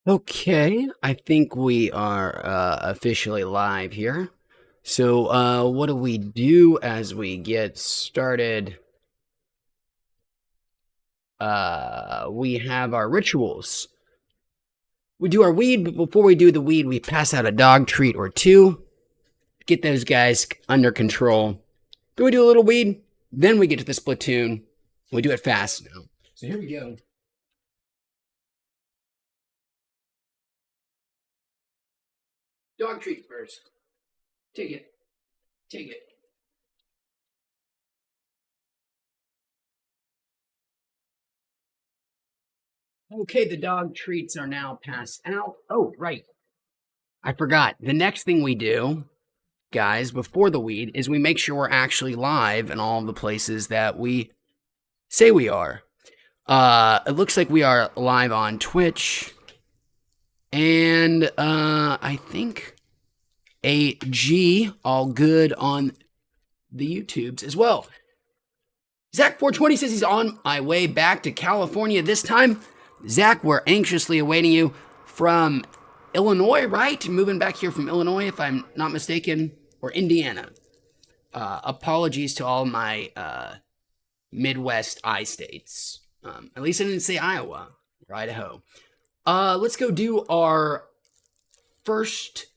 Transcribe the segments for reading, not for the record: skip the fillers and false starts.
Okay, I think we are officially live here. So, what do we do as we get started? We have our rituals. We do our weed, but before we do the weed, we pass out a dog treat or two. Get those guys under control. Then we do a little weed. Then we get to the Splatoon. We do it fast now. So here we go. Dog treat first. Take it. Take it. Okay, the dog treats are now passed out. Oh, right. I forgot. The next thing we do, guys, before the weed, is we make sure we're actually live in all of the places that we say we are. It looks like we are live on Twitch. And I think AG, all good on the YouTubes as well. Zach420 says he's on my way back to California this time. Zach, we're anxiously awaiting you from Illinois, right? Moving back here from Illinois, if I'm not mistaken, or Indiana. Apologies to all my Midwest I-states. At least I didn't say Iowa or Idaho. Let's go do our first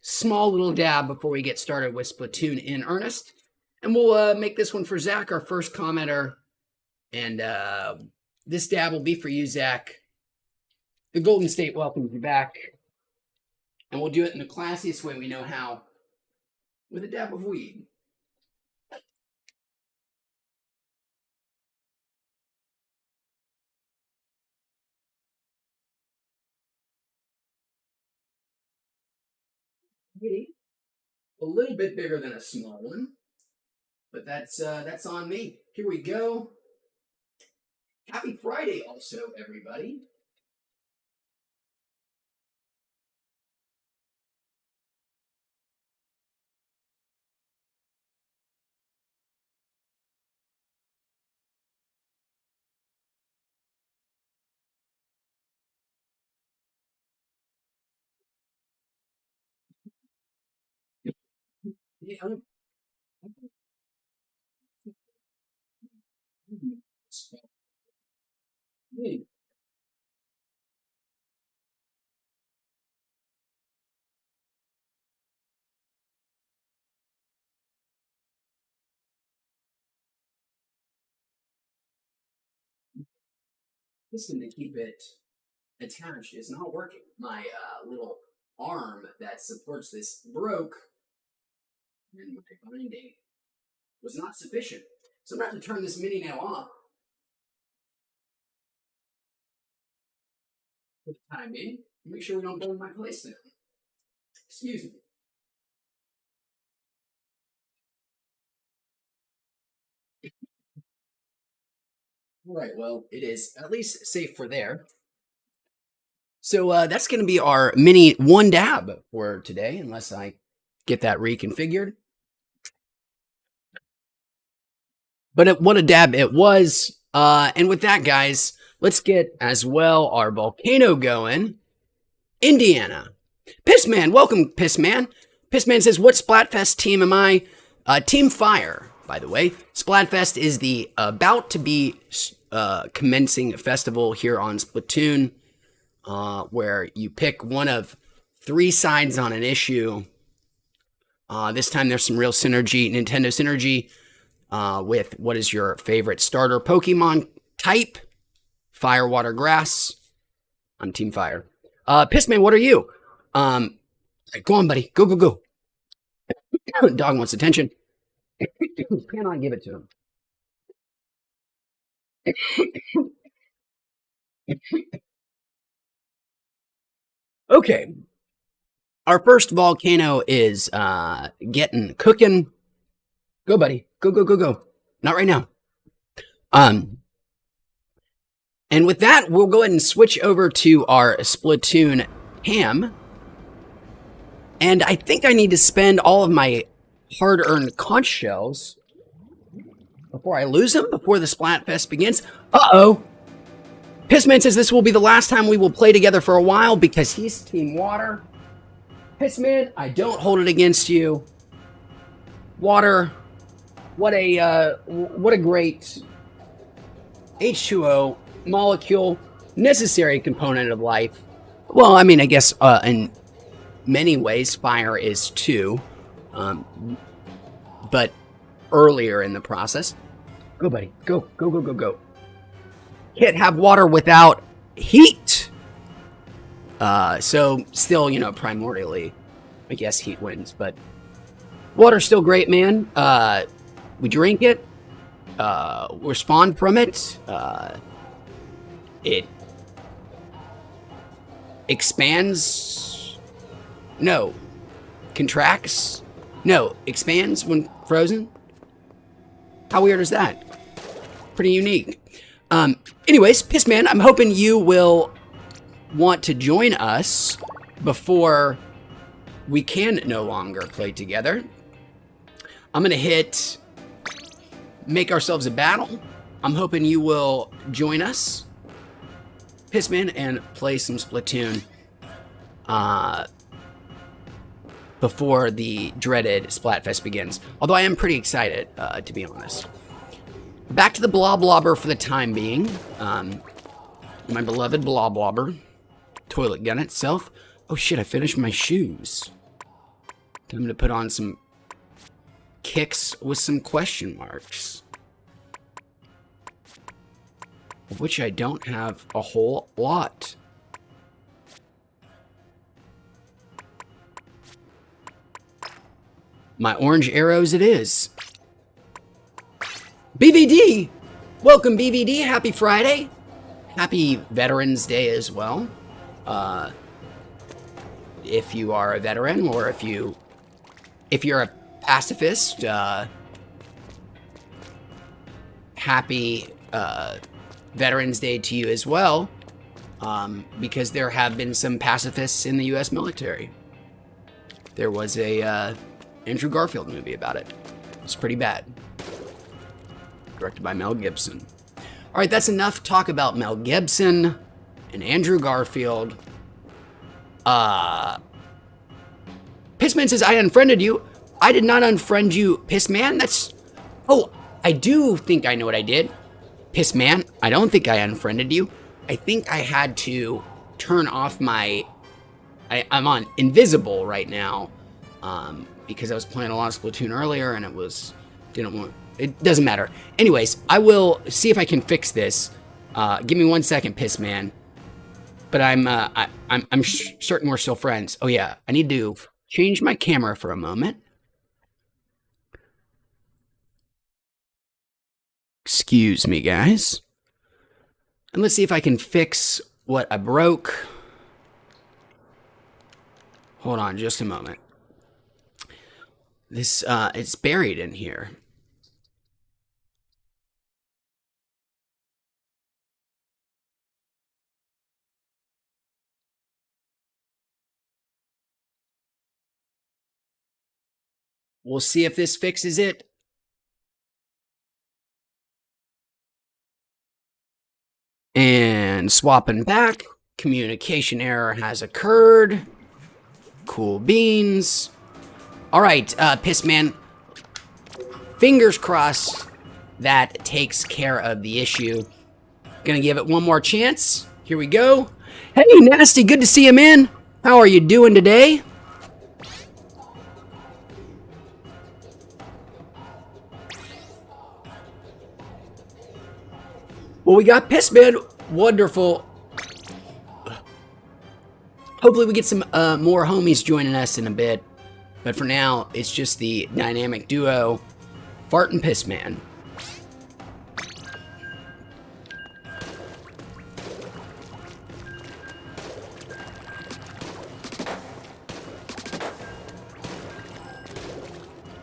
small little dab before we get started with Splatoon in earnest. And we'll make this one for Zach, our first commenter. And this dab will be for you, Zach. The Golden State welcomes you back. And we'll do it in the classiest way we know how, with a dab of weed. A little bit bigger than a small one, but that's on me. Here we go. Happy Friday also, everybody. Yeah, system to keep it attached is not working. My little arm that supports this broke, and my binding was not sufficient. So I'm going to have to turn this mini nail off for the time being. Make sure we don't burn my place down. Excuse me. All right, well, it is at least safe for there. So that's going to be our mini one dab for today, unless I get that reconfigured. But what a dab it was. And with that, guys, let's get as well our volcano going. Indiana. Pissman, welcome, Pissman. Pissman says, what Splatfest team am I? Team Fire, by the way. Splatfest is the about to be commencing festival here on Splatoon, where you pick one of 3 sides on an issue. This time there's some real synergy, Nintendo synergy, with what is your favorite starter Pokemon type? Fire, water, grass. I'm Team Fire. Pissman, what are you? Go on, buddy. Go, go, go. Dog wants attention. Cannot give it to him. Okay. Our first volcano is getting cooking. Go, buddy. Go, go, go, go. Not right now. And with that, we'll go ahead and switch over to our Splatoon ham. And I think I need to spend all of my hard-earned conch shells before I lose them, before the Splatfest begins. Uh-oh. Pissman says this will be the last time we will play together for a while because he's Team Water. Pissman, I don't hold it against you. Water, what a great H2O molecule, necessary component of life. Well, I mean, I guess in many ways fire is too, but earlier in the process. Go, buddy. Go, go, go, go, go. Can't have water without heat. So still, you know, primordially, I guess heat wins, but water's still great, man. We drink it, we spawn from it, it expands, no, contracts, no, expands when frozen. How weird is that? Pretty unique. Anyways, Pissman, I'm hoping you will want to join us before we can no longer play together. I'm gonna hit make ourselves a battle. I'm hoping you will join us, Pissman, and play some Splatoon before the dreaded Splatfest begins. Although I am pretty excited, to be honest. Back to the Bloblobber for the time being. My beloved Bloblobber. Toilet gun itself. Oh shit, I finished my shoes. Time to put on some kicks with some question marks. Of which I don't have a whole lot. My orange arrows it is. BVD! Welcome, BVD. Happy Friday. Happy Veterans Day as well. If you are a veteran or if you're a pacifist, happy Veterans Day to you as well, because there have been some pacifists in the U.S. military. There was a Andrew Garfield movie about it. It's pretty bad. Directed by Mel Gibson. All right, that's enough talk about Mel Gibson and Andrew Garfield. Pissman says, I unfriended you. I did not unfriend you, Pissman. That's... Oh, I do think I know what I did. Pissman, I don't think I unfriended you. I think I had to turn off my... I'm on invisible right now, because I was playing a lot of Splatoon earlier and it was... It doesn't matter. Anyways, I will see if I can fix this. Give me 1 second, Pissman. But I'm certain we're still friends. Oh yeah, I need to change my camera for a moment. Excuse me, guys. And let's see if I can fix what I broke. Hold on just a moment. This, it's buried in here. We'll see if this fixes it. And swapping back. Communication error has occurred. Cool beans. All right, Pissman. Fingers crossed that takes care of the issue. Gonna give it one more chance. Here we go. Hey, Nasty, good to see you, man. How are you doing today? Well, we got Pissman. Wonderful. Hopefully we get some more homies joining us in a bit. But for now, it's just the dynamic duo, Fart and Pissman.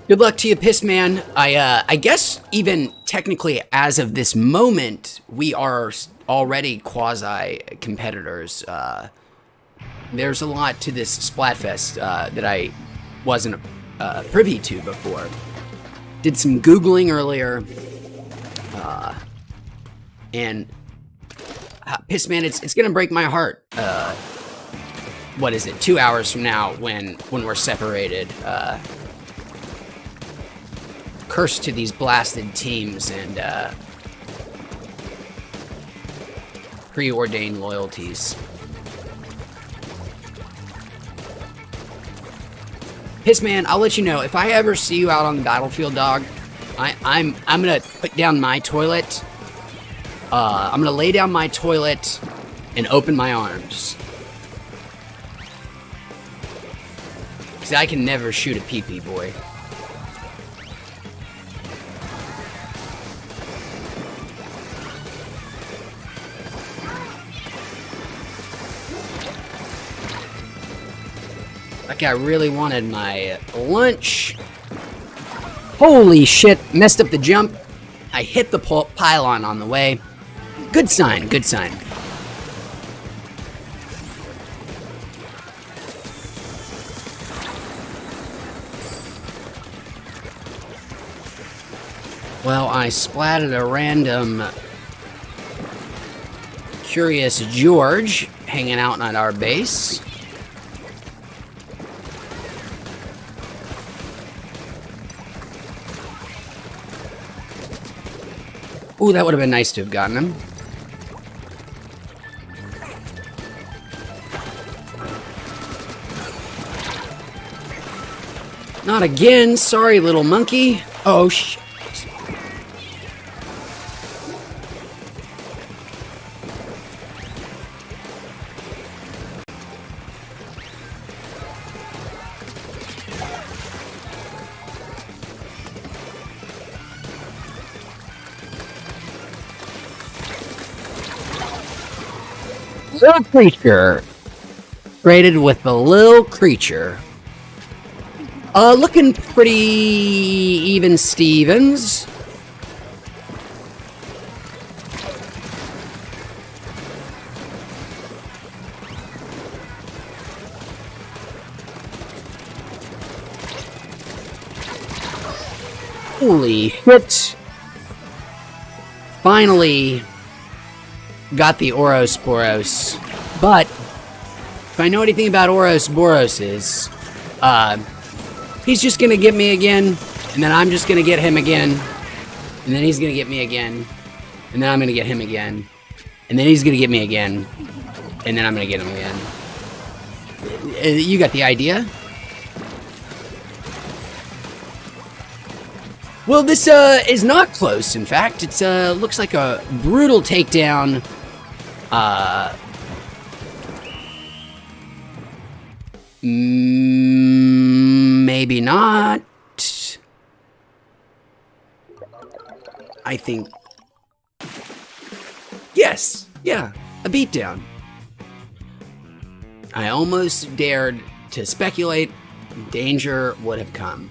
Good luck to you, Pissman. I guess even technically as of this moment, we are already quasi-competitors. There's a lot to this Splatfest that I wasn't privy to before. Did some Googling earlier. And Piss man, it's gonna break my heart. What is it? 2 hours from now, when we're separated. Curse to these blasted teams and preordained loyalties. Pissman, I'll let you know if I ever see you out on the battlefield, dog. I'm gonna put down my toilet. I'm gonna lay down my toilet and open my arms. Cause I can never shoot a pee-pee, boy. Like I really wanted my lunch. Holy shit, messed up the jump. I hit the pylon on the way. Good sign, good sign. Well, I splatted a random Curious George hanging out at our base. Ooh, that would have been nice to have gotten him. Not again. Sorry, little monkey. Oh, shit. Little creature. Traded with the little creature. Looking pretty even Stevens. Holy shit. Finally got the Ouroboros. But if I know anything about Ouroboros is, he's just gonna get me again, and then I'm just gonna get him again, and then he's gonna get me again, and then I'm gonna get him again, and then he's gonna get me again, and then I'm gonna get him again. You got the idea? Well, this is not close. In fact, it's looks like a brutal takedown. Maybe not. I think. Yes. Yeah. A beatdown. I almost dared to speculate. Danger would have come.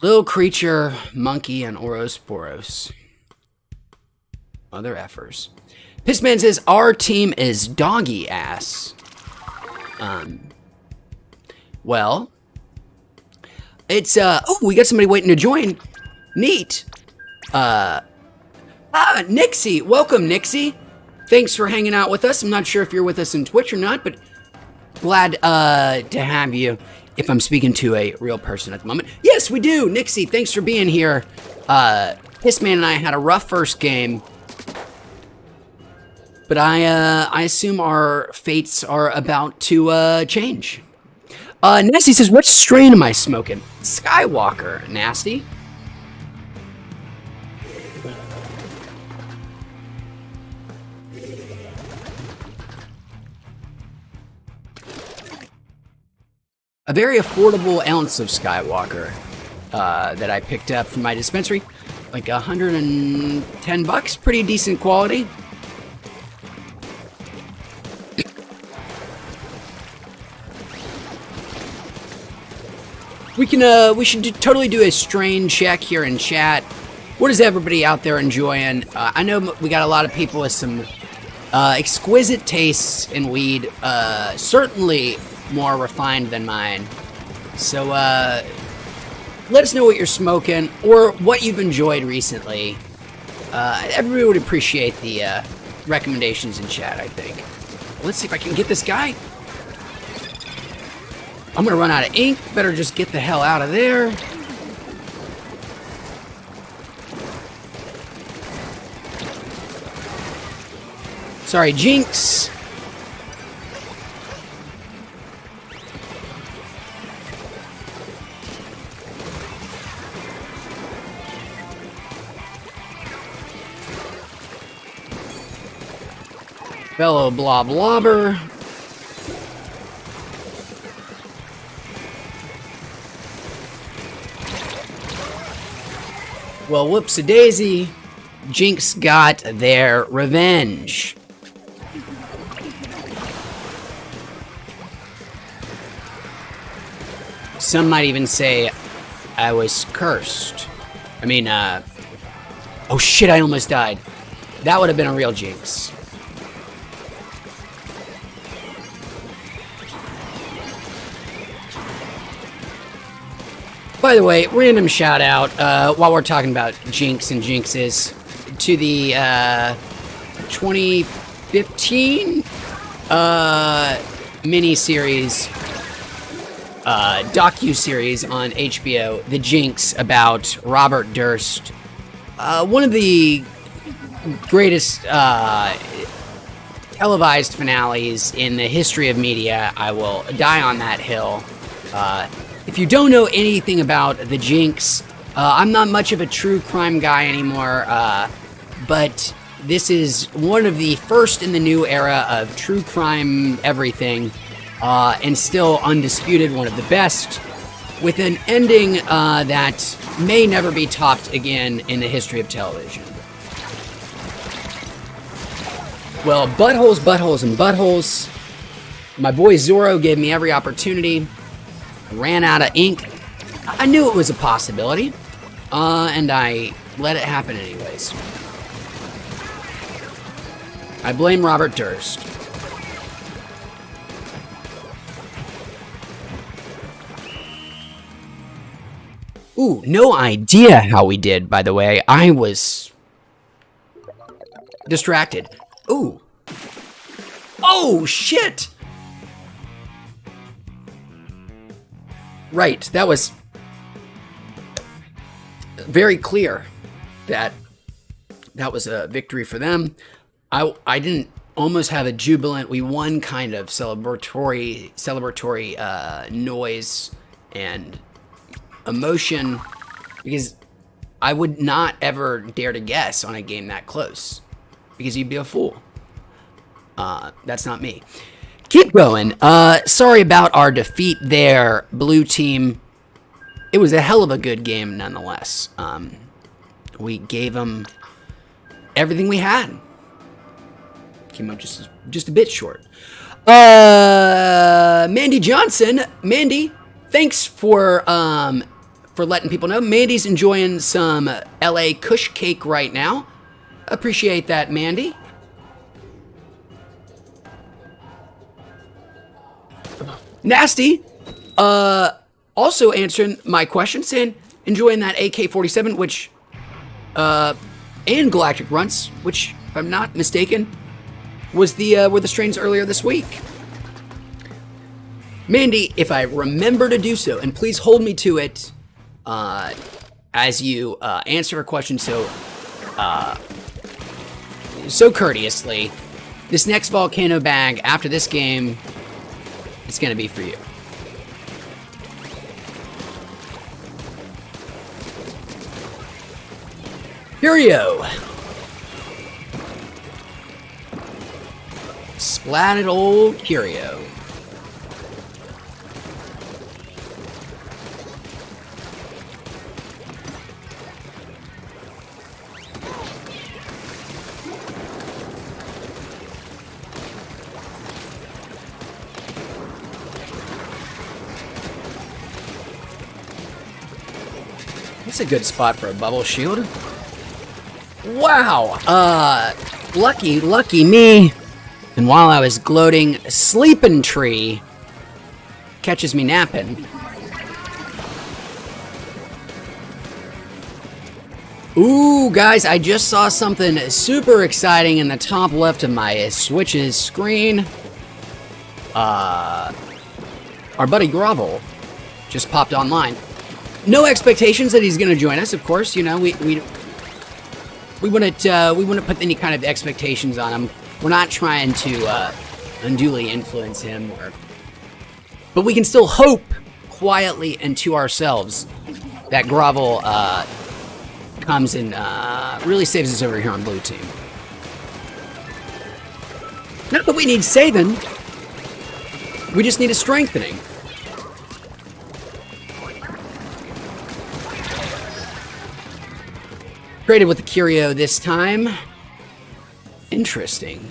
Little creature, monkey, and Ouroboros. Other effers. Pissman says, our team is doggy ass. Well, it's, oh, we got somebody waiting to join. Neat. Nixie. Welcome, Nixie. Thanks for hanging out with us. I'm not sure if you're with us in Twitch or not, but glad, to have you. If I'm speaking to a real person at the moment. Yes, we do. Nixie, thanks for being here. Pissman and I had a rough first game. But I assume our fates are about to change. Nasty says, what strain am I smoking? Skywalker, Nasty. A very affordable ounce of Skywalker that I picked up from my dispensary. Like $110, pretty decent quality. We should totally do a strain check here in chat. What is everybody out there enjoying? I know we got a lot of people with some exquisite tastes in weed. Certainly more refined than mine. So let us know what you're smoking or what you've enjoyed recently. Everybody would appreciate the recommendations in chat, I think. Let's see if I can get this guy. I'm gonna run out of ink. Better just get the hell out of there. Sorry, Jinx. Fellow blob blobber. Well, whoops-a-daisy. Jinx got their revenge. Some might even say I was cursed. I mean, oh shit, I almost died. That would have been a real Jinx. By the way, random shout out, while we're talking about Jinx and Jinxes, to the 2015 mini-series, docu-series on HBO, The Jinx, about Robert Durst. One of the greatest televised finales in the history of media. I will die on that hill. If you don't know anything about The Jinx, I'm not much of a true crime guy anymore, but this is one of the first in the new era of true crime everything, and still undisputed one of the best, with an ending that may never be topped again in the history of television. Well, buttholes, buttholes, and buttholes. My boy Zorro gave me every opportunity. Ran out of ink. I knew it was a possibility, and I let it happen anyways. I blame Robert Durst. Ooh, no idea how we did, by the way. I was distracted. Ooh. Oh, shit! Right, that was very clear that that was a victory for them. I didn't almost have a jubilant, we won kind of celebratory noise and emotion, because I would not ever dare to guess on a game that close, because you'd be a fool. That's not me. Keep going. Sorry about our defeat there, blue team. It was a hell of a good game nonetheless. We gave them everything we had. Came out just a bit short. Mandy Johnson. Mandy, thanks for letting people know. Mandy's enjoying some LA Kush cake right now. Appreciate that, Mandy. Nasty, also answering my question, saying enjoying that AK-47, which, and Galactic Runts, which, if I'm not mistaken, was were the strains earlier this week. Mandy, if I remember to do so, and please hold me to it, as you answer a question so courteously, this next volcano bag after this game, it's gonna be for you. Curio. Splatted old Curio. That's a good spot for a bubble shield. Wow. Lucky me. And while I was gloating, Sleeping Tree catches me napping. Ooh, guys, I just saw something super exciting in the top left of my Switch's screen. Our buddy Grovel just popped online. No expectations that he's going to join us, of course. You know, we wouldn't put any kind of expectations on him. We're not trying to unduly influence him, but we can still hope quietly and to ourselves that Grovel comes and really saves us over here on blue team. Not that we need saving, we just need a strengthening. Traded with the Curio this time. Interesting.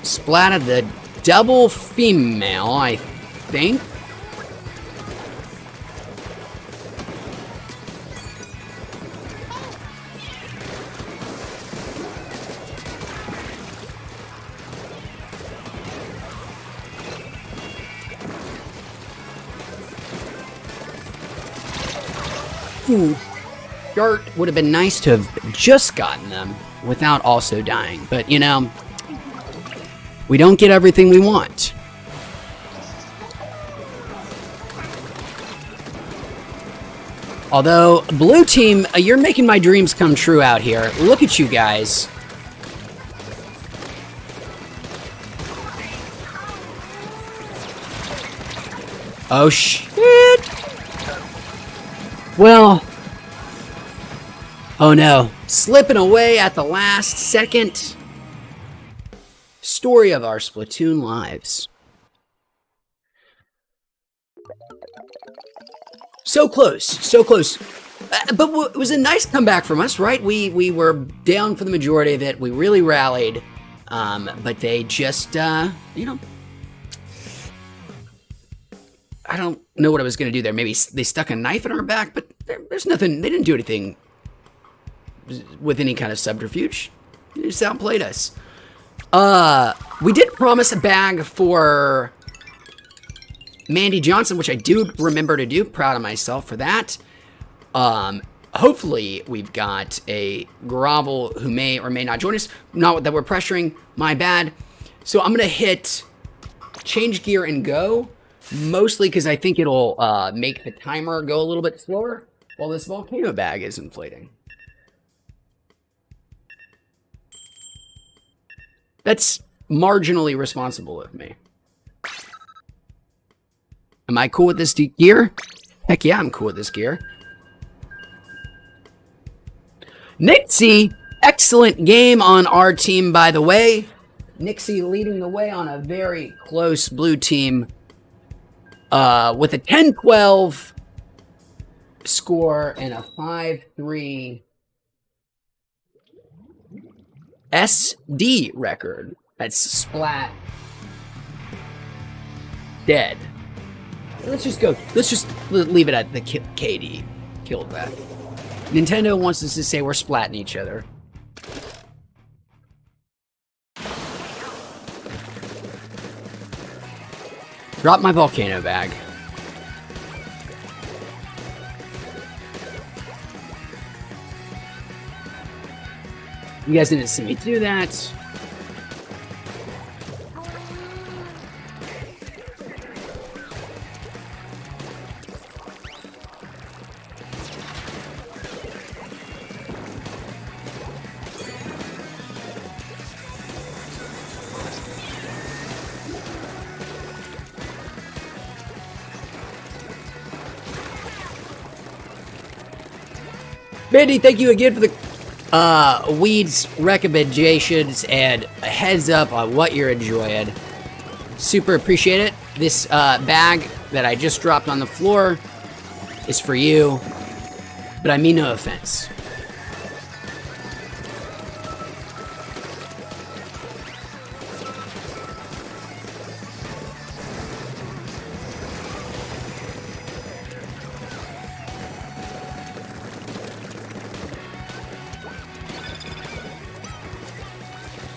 Splatted the double female, I think. Ooh. Dart would have been nice to have just gotten them without also dying, but you know, we don't get everything we want. Although, blue team, you're making my dreams come true out here. Look at you guys. Oh, shit. Well. Oh, no. Slipping away at the last second. Story of our Splatoon lives. So close, so close. But it was a nice comeback from us, right? We were down for the majority of it. We really rallied. But they just, you know, I don't know what I was going to do there. Maybe they stuck a knife in our back, but there's nothing. They didn't do anything with any kind of subterfuge. They just outplayed us. We did promise a bag for Mandy Johnson, which I do remember to do. Proud of myself for that. Hopefully we've got a Grovel who may or may not join us. Not that we're pressuring, my bad. So I'm going to hit change gear and go. Mostly because I think it'll make the timer go a little bit slower while this volcano bag is inflating. That's marginally responsible of me. Am I cool with this gear? Heck yeah, I'm cool with this gear. Nixie, excellent game on our team, by the way. Nixie leading the way on a very close blue team with a 10-12 score and a 5-3 SD record. That's splat dead. Let's just go. Let's just leave it at the KD. Killed that. Nintendo wants us to say we're splatting each other. Drop my volcano bag. You guys didn't see me do that. Mandy, thank you again for the weeds recommendations and a heads up on what you're enjoying. Super appreciate it. This bag that I just dropped on the floor is for you, but I mean no offense.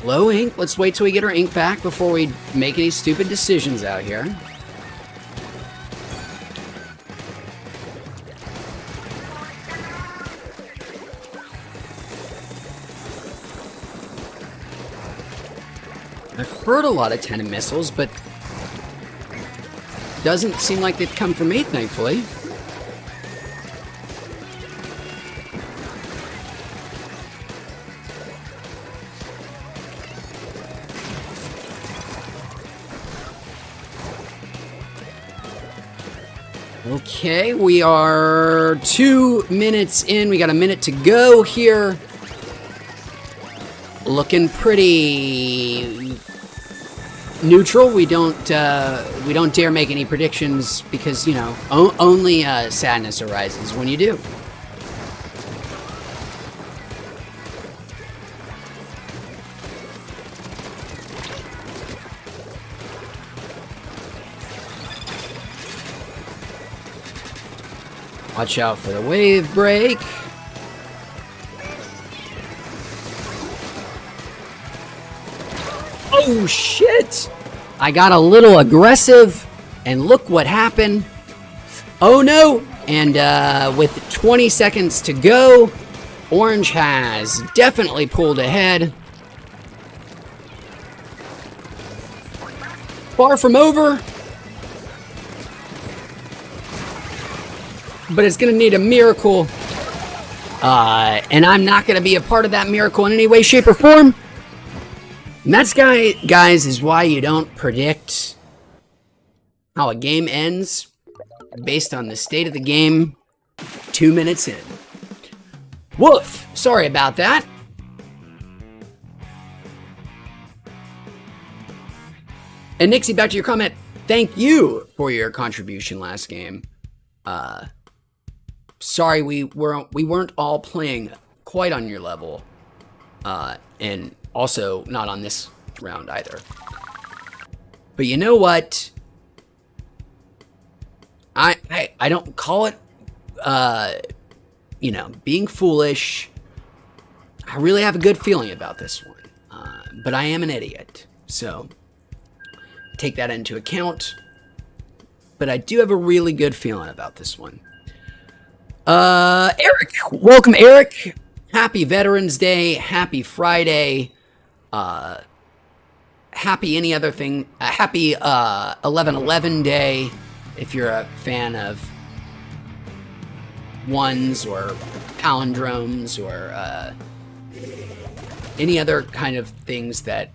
Low ink. Let's wait till we get our ink back before we make any stupid decisions out here. I've heard a lot of tenon missiles, but doesn't seem like they've come from me, thankfully. Okay, we are 2 minutes in. We got a minute to go here. Looking pretty neutral. We don't dare make any predictions because, you know, only sadness arises when you do. Watch out for the wave break. Oh shit! I got a little aggressive, and look what happened. Oh no! And with 20 seconds to go, Orange has definitely pulled ahead. Far from over. But it's gonna need a miracle. And I'm not gonna be a part of that miracle in any way, shape, or form. And that's, guys, is why you don't predict how a game ends based on the state of the game 2 minutes in. Woof! Sorry about that. And Nixie, back to your comment. Thank you for your contribution last game. Sorry we weren't all playing quite on your level. And also not on this round either. But you know what? I don't call it, you know, being foolish. I really have a good feeling about this one. But I am an idiot. So take that into account. But I do have a really good feeling about this one. Eric, welcome, Eric. Happy Veterans Day. Happy Friday. Happy any other thing. Happy 11/11 Day. If you're a fan of ones or palindromes or any other kind of things that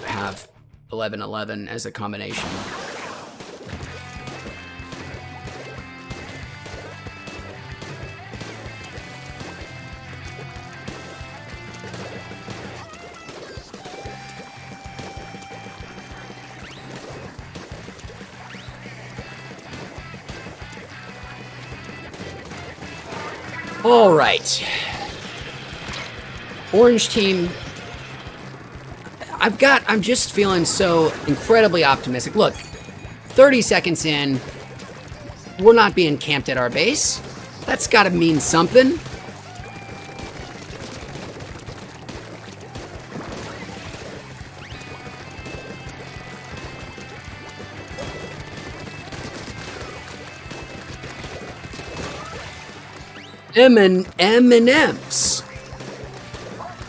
have 11/11 as a combination. All right. Orange team. I'm just feeling so incredibly optimistic. Look, 30 seconds in, we're not being camped at our base. That's got to mean something. M&M's.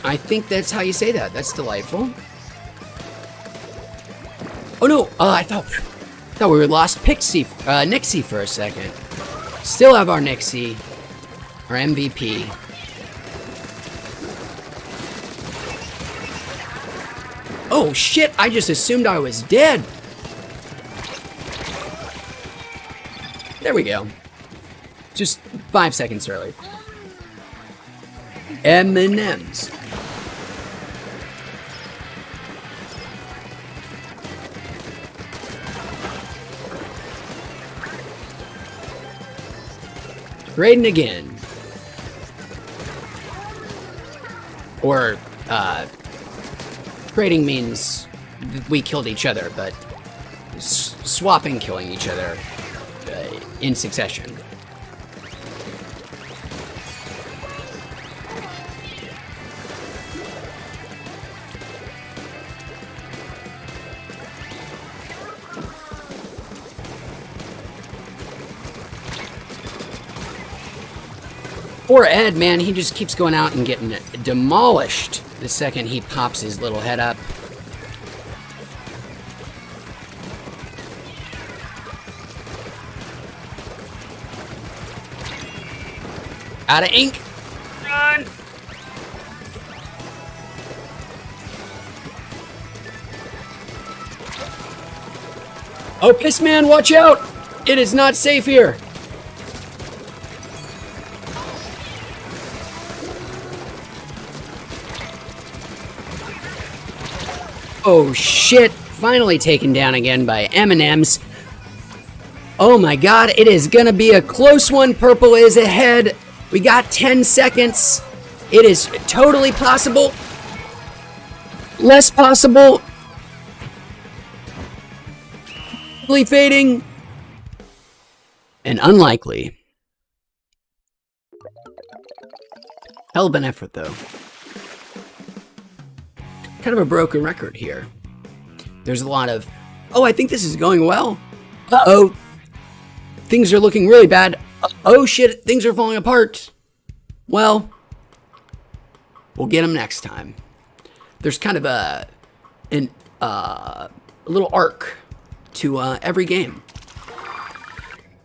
I think that's how you say that. That's delightful. Oh no! I thought we lost Nixie for a second. Still have our Nixie, our MVP. Oh shit! I just assumed I was dead. There we go. Just 5 seconds early. M&M's. Raiden again. Or, trading means we killed each other, but swapping killing each other in succession. Poor Ed, man, he just keeps going out and getting demolished the second he pops his little head up. Out of ink. Run. Oh, piss man, watch out! It is not safe here. Oh shit, finally taken down again by M&M's. Oh my god, it is gonna be a close one. Purple is ahead. We got 10 seconds. It is totally possible. Less possible. Fading. And unlikely. Hell of an effort, though. Kind of a broken record here. There's a lot of, oh, I think this is going well. Uh-oh. Things are looking really bad. Oh, shit, things are falling apart. Well, we'll get them next time. There's kind of a little arc to every game.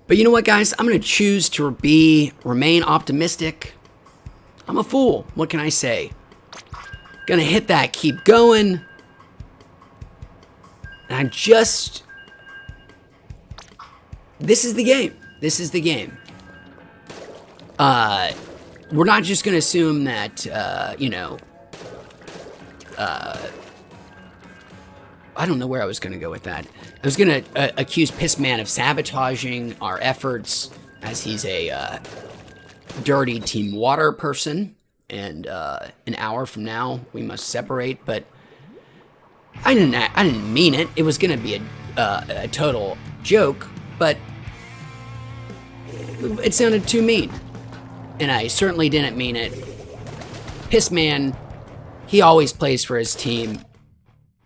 But you know what, guys? I'm going to choose to remain optimistic. I'm a fool. What can I say? Gonna hit that, keep going. And this is the game. This is the game. We're not just gonna assume that, I don't know where I was gonna go with that. I was gonna accuse Pissman of sabotaging our efforts, as he's a dirty Team Water person. And an hour from now, we must separate. But I didn't mean it. It was gonna be a total joke, but it sounded too mean, and I certainly didn't mean it. Pissman, he always plays for his team,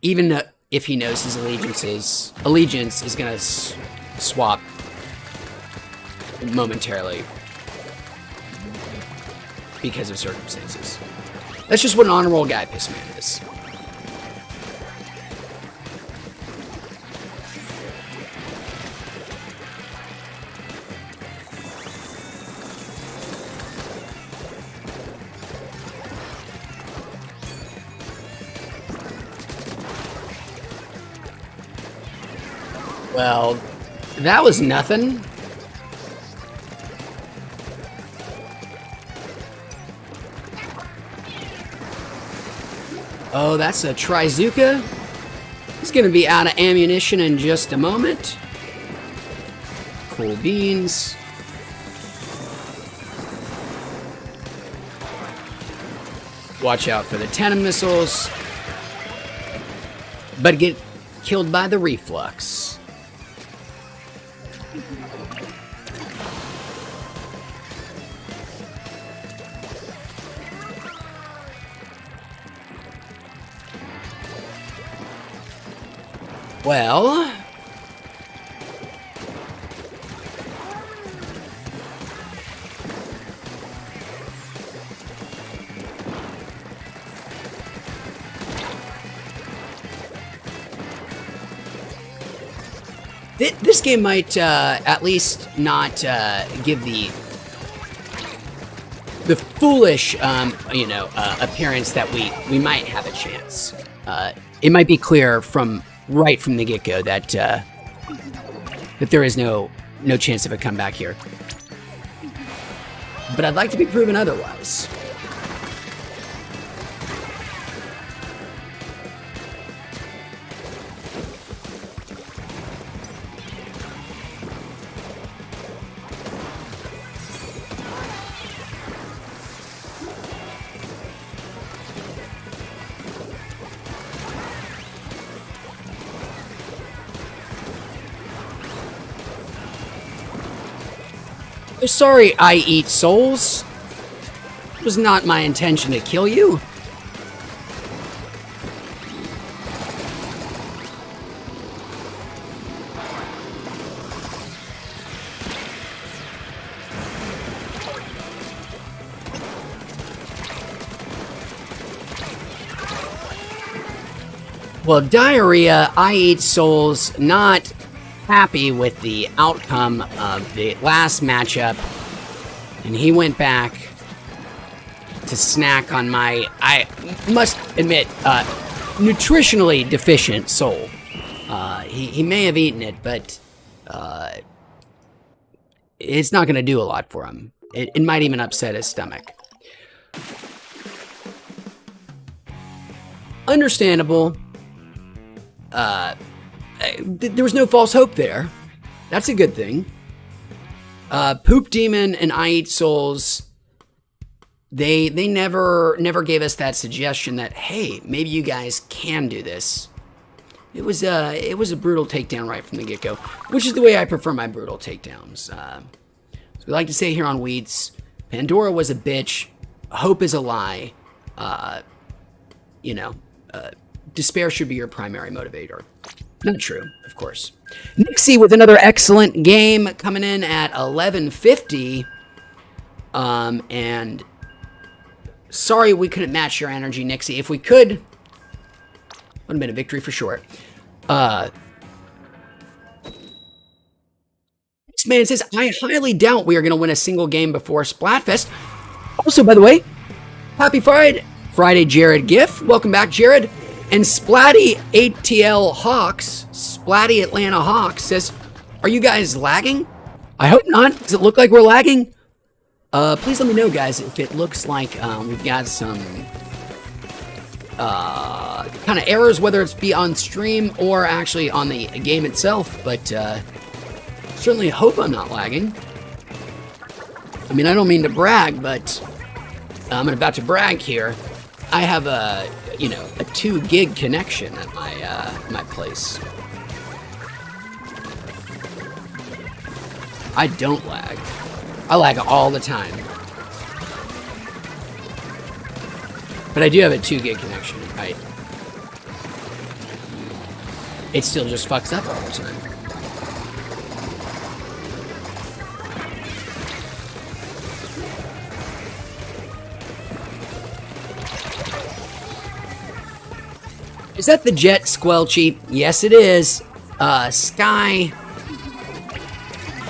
even if he knows his allegiance is gonna swap momentarily because of circumstances. That's just what an honorable guy Pissman is. Well, that was nothing. Oh, that's a Trizuka. He's gonna be out of ammunition in just a moment. Cool beans. Watch out for the Tenon missiles. But get killed by the reflux. Well, this game might at least not give the foolish, appearance that we might have a chance. It might be clear right from the get-go that there is no chance of a comeback here. But I'd like to be proven otherwise. Sorry, I eat souls. It was not my intention to kill you. Well, diarrhea, I eat souls, not happy with the outcome of the last matchup. And he went back to snack on my, I must admit, nutritionally deficient soul. He may have eaten it, but it's not going to do a lot for him. It might even upset his stomach. Understandable. There was no false hope there. That's a good thing. Poop Demon and I Eat Souls, they never gave us that suggestion that, hey, maybe you guys can do this. It was a brutal takedown right from the get-go, which is the way I prefer my brutal takedowns. So we like to say here on Weeds, Pandora was a bitch, hope is a lie. Despair should be your primary motivator. Not true, of course. Nixie with another excellent game coming in at 1150. And sorry we couldn't match your energy, Nixie. If we could, would have been a victory for sure. This man says, I highly doubt we are going to win a single game before Splatfest. Also, by the way, happy Friday, Jared Giff. Welcome back, Jared. And Splatty ATL Hawks, Splatty Atlanta Hawks says, are you guys lagging? I hope not. Does it look like we're lagging? Please let me know, guys, if it looks like we've got some kind of errors, whether it's be on stream or actually on the game itself. But certainly hope I'm not lagging. I mean, I don't mean to brag, but I'm about to brag here. I have a 2 gig connection at my place. I don't lag. I lag all the time. But I do have a 2 gig connection, right? It still just fucks up all the time. Is that the Jet Squelchy? Yes, it is. Sky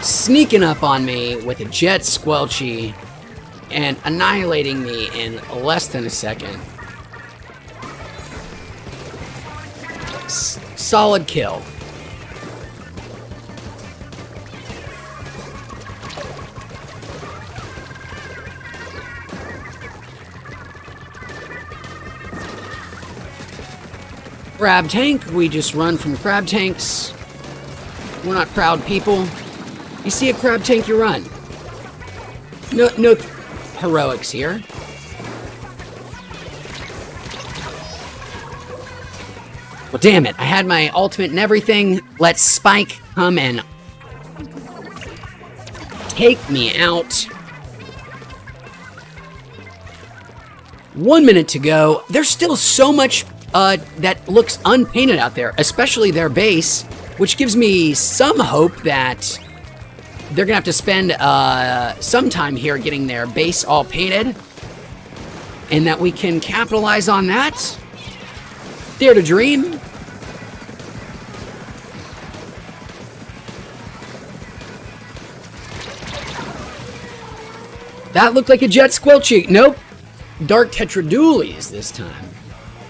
sneaking up on me with a Jet Squelchy and annihilating me in less than a second. Solid kill. Crab tank, we just run from crab tanks. We're not proud people. You see a crab tank, you run. No heroics here. Well, damn it, I had my ultimate and everything. Let Spike come and take me out. 1 minute to go. There's still so much that looks unpainted out there, especially their base, which gives me some hope that they're gonna have to spend some time here getting their base all painted, and that we can capitalize on that. Dare to dream. That looked like a Jet Squelchy. Nope. Dark Tetradulies this time.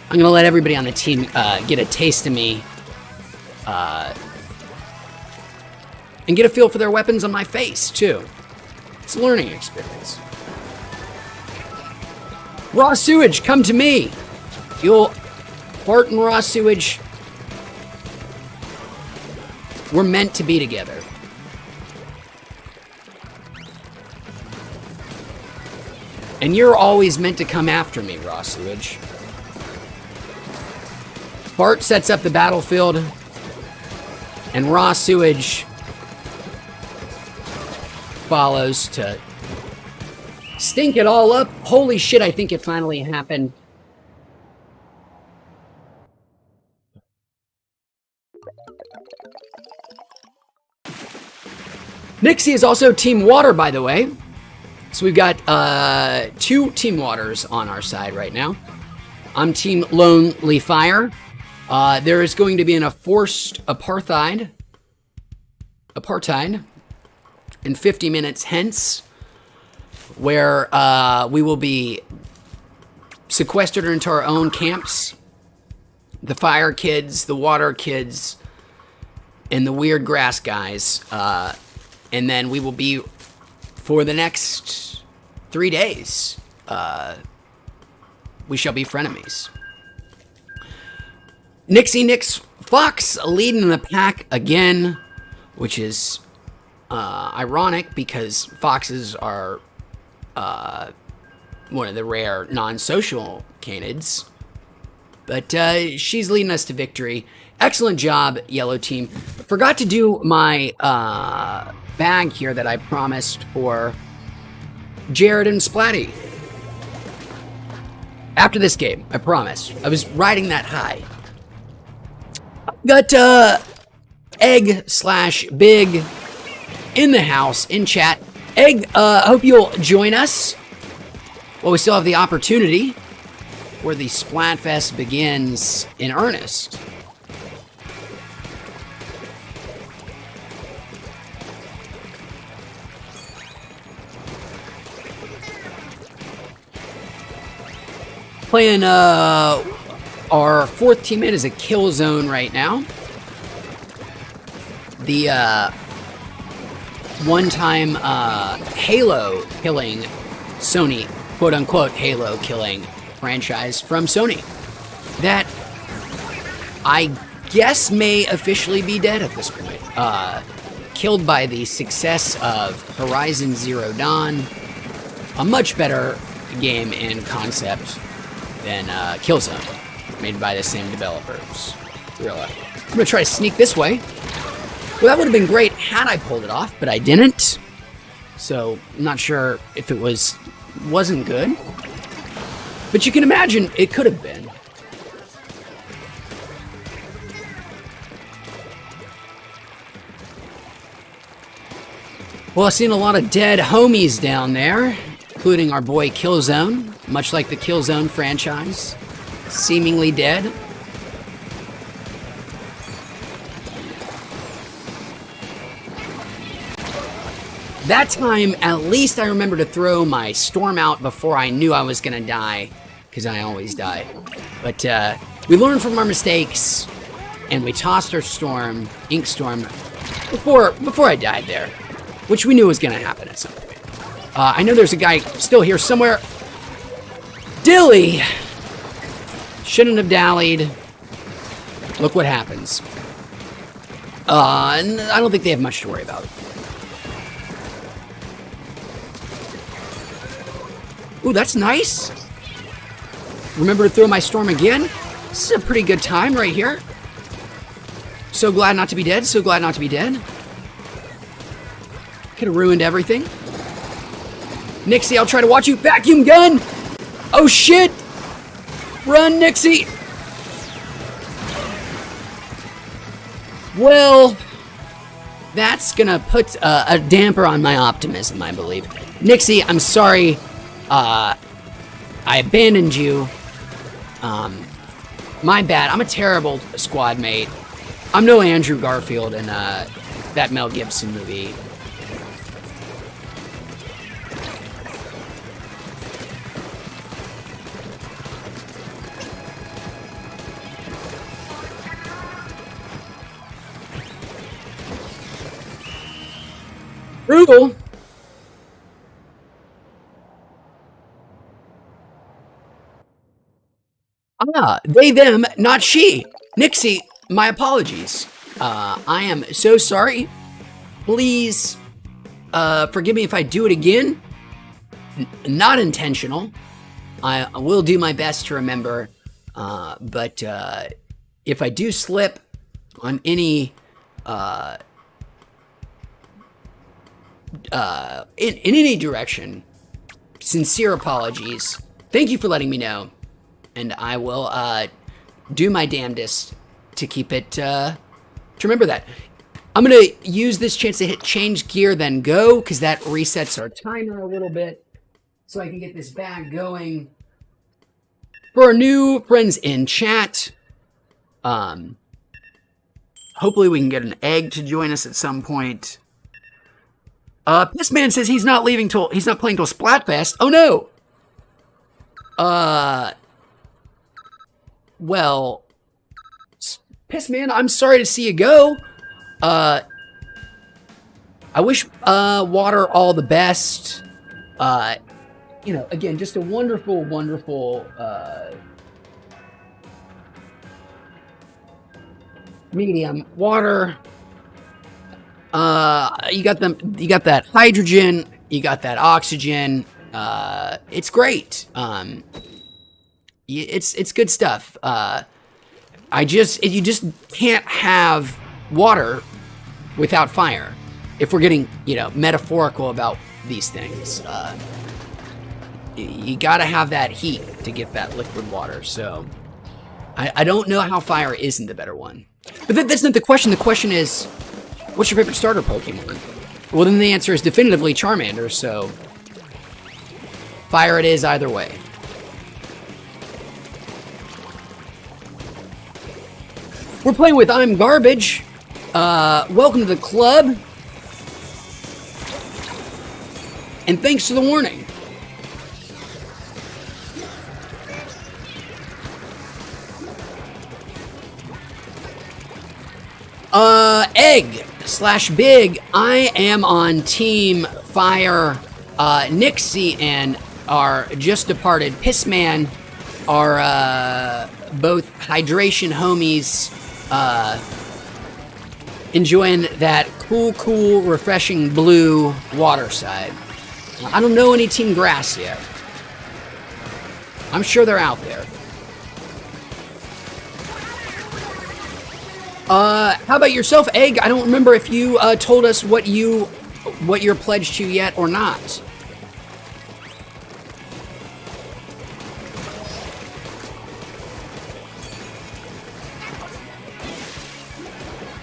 I'm going to let everybody on the team get a taste of me and get a feel for their weapons on my face, too. It's a learning experience. Raw Sewage, come to me. You'll fart and Raw Sewage. We're meant to be together. And you're always meant to come after me, Raw Sewage. Bart sets up the battlefield, and Raw Sewage follows to stink it all up. Holy shit, I think it finally happened. Nixie is also Team Water, by the way. So we've got 2 Team Waters on our side right now. I'm Team Lonely Fire. There is going to be an enforced apartheid in 50 minutes hence, where we will be sequestered into our own camps. The fire kids, the water kids, and the weird grass guys. And then we will be, for the next 3 days, we shall be frenemies. Nix Fox leading the pack again, which is ironic because foxes are one of the rare non-social canids. But she's leading us to victory. Excellent job, yellow team. Forgot to do my bag here that I promised for Jared and Splatty. After this game, I promise. I was riding that high. Got Egg/Big in the house, in chat. Egg, hope you'll join us. Well, we still have the opportunity where the Splatfest begins in earnest. Playing our fourth teammate is a kill zone right now. The one-time Halo killing Sony, quote-unquote Halo killing franchise from Sony that I guess may officially be dead at this point. Killed by the success of Horizon Zero Dawn, a much better game in concept than Killzone, made by the same developers. Really. I'm gonna try to sneak this way. Well, that would have been great had I pulled it off, but I didn't. So, I'm not sure if it wasn't good. But you can imagine it could have been. Well, I've seen a lot of dead homies down there, including our boy Killzone, much like the Killzone franchise, seemingly dead. That time, at least I remember to throw my storm out before I knew I was gonna die, because I always die. But we learned from our mistakes, and we tossed our storm, ink storm, before I died there, which we knew was gonna happen at some point. I know there's a guy still here somewhere. Dilly! Shouldn't have dallied. Look what happens. I don't think they have much to worry about. Ooh, that's nice. Remember to throw my storm again. This is a pretty good time right here. So glad not to be dead. So glad not to be dead. Could have ruined everything. Nixie, I'll try to watch you. Vacuum gun! Oh, shit! Run, Nixie! Well, that's gonna put a damper on my optimism, I believe. Nixie, I'm sorry. I abandoned you. My bad. I'm a terrible squad mate. I'm no Andrew Garfield in that Mel Gibson movie. Brutal. They, them, not she. Nixie, my apologies. I am so sorry. Please, forgive me if I do it again. Not intentional. I will do my best to remember. But if I do slip on any, in any direction, sincere apologies. Thank you for letting me know. And I will do my damnedest to keep it, to remember that. I'm going to use this chance to hit change gear, then go, because that resets our timer a little bit. So I can get this bag going. For our new friends in chat, Hopefully we can get an egg to join us at some point. Pissman says he's not playing till Splatfest. Oh no. Well, Pissman, I'm sorry to see you go. I wish Water all the best. You know, again, just a wonderful, wonderful medium. Water. You got that hydrogen, you got that oxygen. It's great. It's good stuff. You just can't have water without fire. If we're getting, you know, metaphorical about these things, you got to have that heat to get that liquid water. So I don't know how fire isn't the better one. But that's not the question. The question is, what's your favorite starter Pokemon? Well, then the answer is definitively Charmander, so fire it is either way. We're playing with I'm Garbage. Welcome to the club. And thanks for the warning. Egg/Big. I am on Team Fire. Nixie and our just departed Pissman are both hydration homies, enjoying that cool, refreshing blue water side. I don't know any Team Grass yet. I'm sure they're out there. How about yourself, Egg? I don't remember if you told us what you're pledged to yet or not.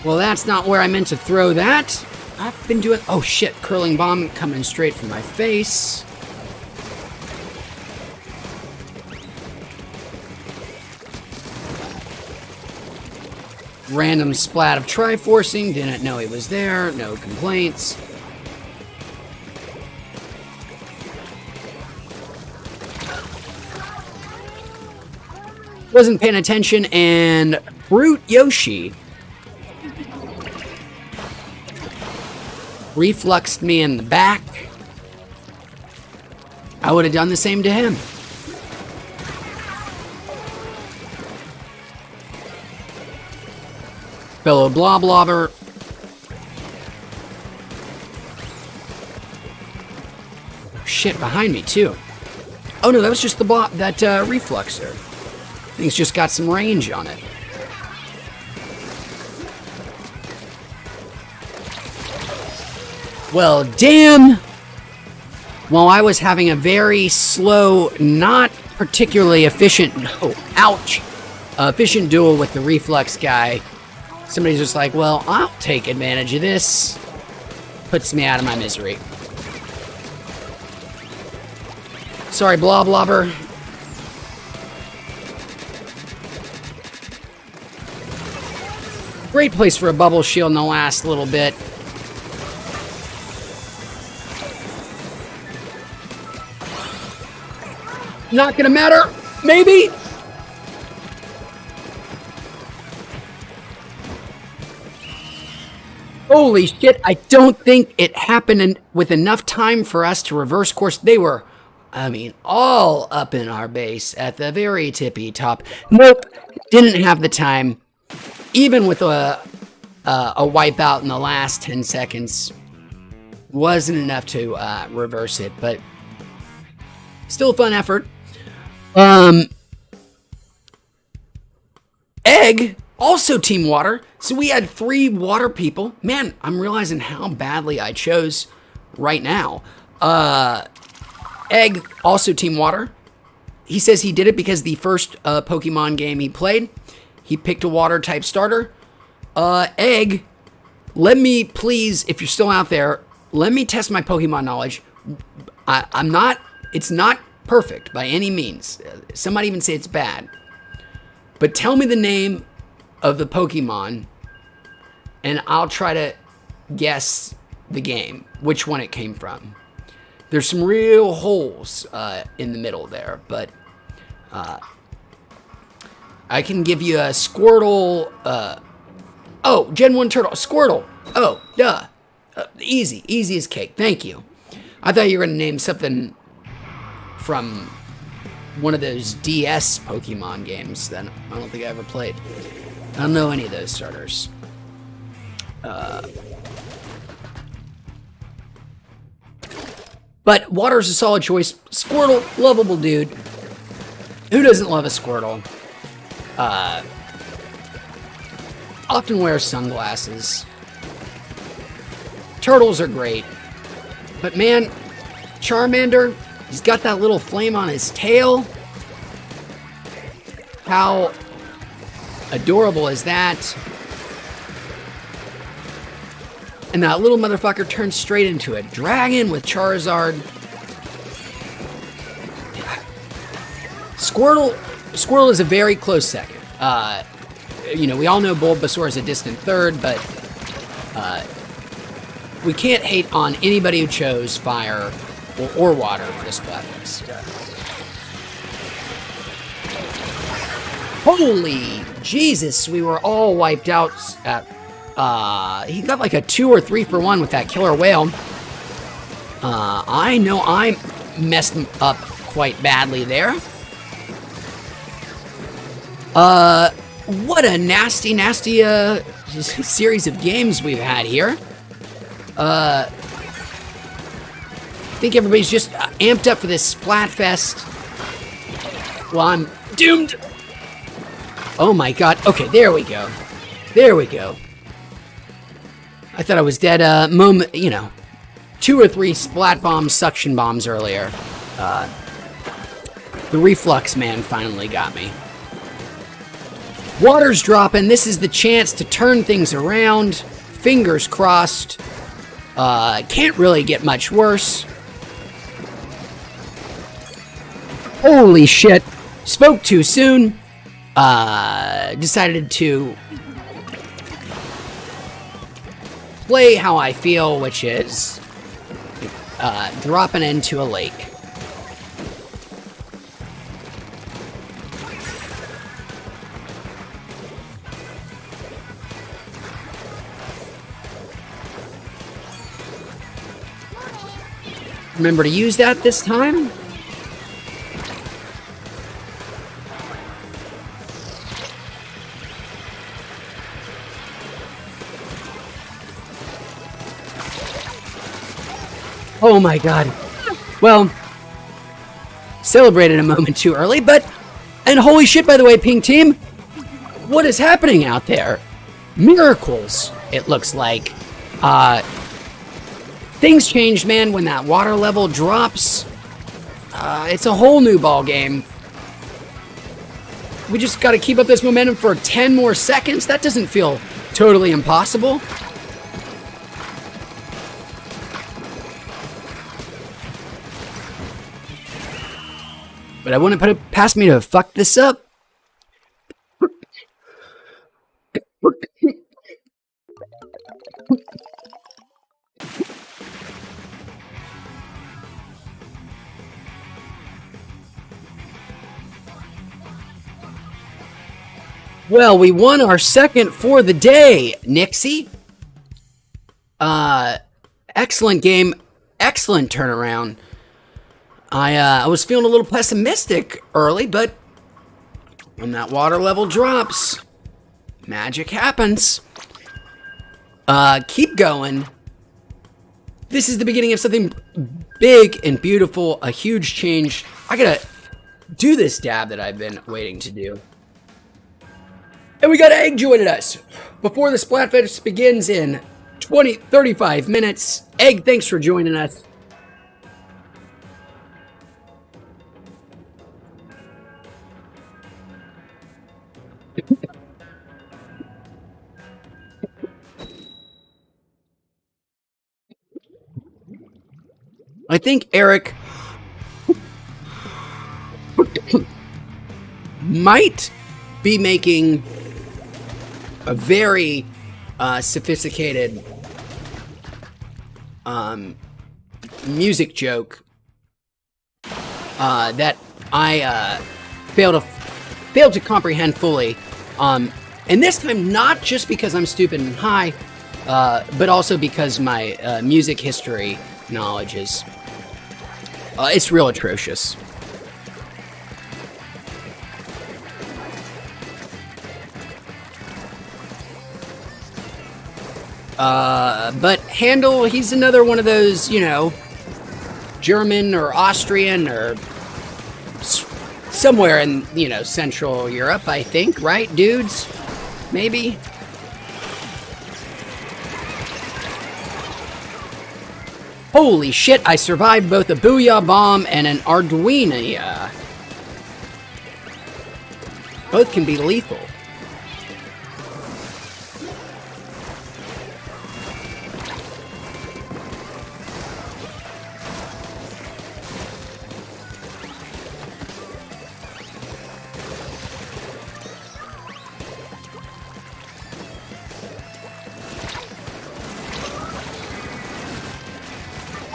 Well, that's not where I meant to throw that. I've been doing... Oh, shit. Curling bomb coming straight from my face. Random splat of Triforcing. Didn't know he was there. No complaints. Wasn't paying attention, and Brute Yoshi refluxed me in the back. I would have done the same to him. Fellow Bloblobber. Shit, behind me too. Oh no, that was just the refluxer. Thing's just got some range on it. Well, damn. While I was having a very slow, not particularly efficient, efficient duel with the reflux guy, somebody's just like, well, I'll take advantage of this. Puts me out of my misery. Sorry, Bloblobber. Great place for a bubble shield in the last little bit. Not gonna matter. Maybe. Holy shit, I don't think it happened with enough time for us to reverse course. They were, I mean, all up in our base at the very tippy top. Nope, didn't have the time. Even with a wipeout in the last 10 seconds, wasn't enough to reverse it, but still a fun effort. Egg, also Team Water. So we had 3 water people. Man, I'm realizing how badly I chose right now. Egg, also Team Water. He says he did it because the first Pokemon game he played, he picked a water type starter. Egg, let me please, if you're still out there, let me test my Pokemon knowledge. It's not perfect by any means. Some might even say it's bad. But tell me the name of the Pokemon, and I'll try to guess the game, which one it came from. There's some real holes in the middle there, but I can give you a Squirtle. Oh, Gen 1 Turtle. Squirtle. Oh, duh. Easy. Easy as cake. Thank you. I thought you were going to name something from one of those DS Pokemon games that I don't think I ever played. I don't know any of those starters. But water's a solid choice. Squirtle, lovable dude. Who doesn't love a Squirtle? Often wears sunglasses. Turtles are great. But man, Charmander, he's got that little flame on his tail. How adorable is that? And that little motherfucker turns straight into a dragon with Charizard. Squirtle is a very close second. You know, we all know Bulbasaur is a distant third, but we can't hate on anybody who chose fire or water for the Splatfest. Holy Jesus, we were all wiped out at... he got like a 2 or 3 for 1 with that killer whale. I know I messed him up quite badly there. What a nasty series of games we've had here. I think everybody's just amped up for this Splatfest. Well, I'm doomed. Oh my god. Okay, there we go. There we go. I thought I was dead. Moment, you know, 2 or 3 splat bombs, suction bombs earlier. The reflux man finally got me. Water's dropping. This is the chance to turn things around. Fingers crossed. Can't really get much worse. Holy shit. Spoke too soon. Decided to play how I feel, which is dropping into a lake. Remember to use that this time. Oh my god. Well, celebrated a moment too early, but... And holy shit, by the way, Pink Team. What is happening out there? Miracles, it looks like. Things changed, man, when that water level drops. It's a whole new ball game. We just got to keep up this momentum for 10 more seconds. That doesn't feel totally impossible. But I wouldn't put it past me to fuck this up. Well, we won our second for the day, Nixie. Excellent game. Excellent turnaround. I was feeling a little pessimistic early, but when that water level drops, magic happens. Keep going. This is the beginning of something big and beautiful, a huge change. I gotta do this dab that I've been waiting to do. And we got Egg joining us before the Splatfest begins in 35 minutes. Egg, thanks for joining us. I think Eric might be making a very sophisticated music joke that I failed to comprehend fully. And this time, not just because I'm stupid and high, but also because my music history knowledge is it's real atrocious. But Handel, he's another one of those, you know, German or Austrian or somewhere in, you know, Central Europe, I think, right, dudes? Maybe? Holy shit, I survived both a Booyah Bomb and an Arduino. Both can be lethal.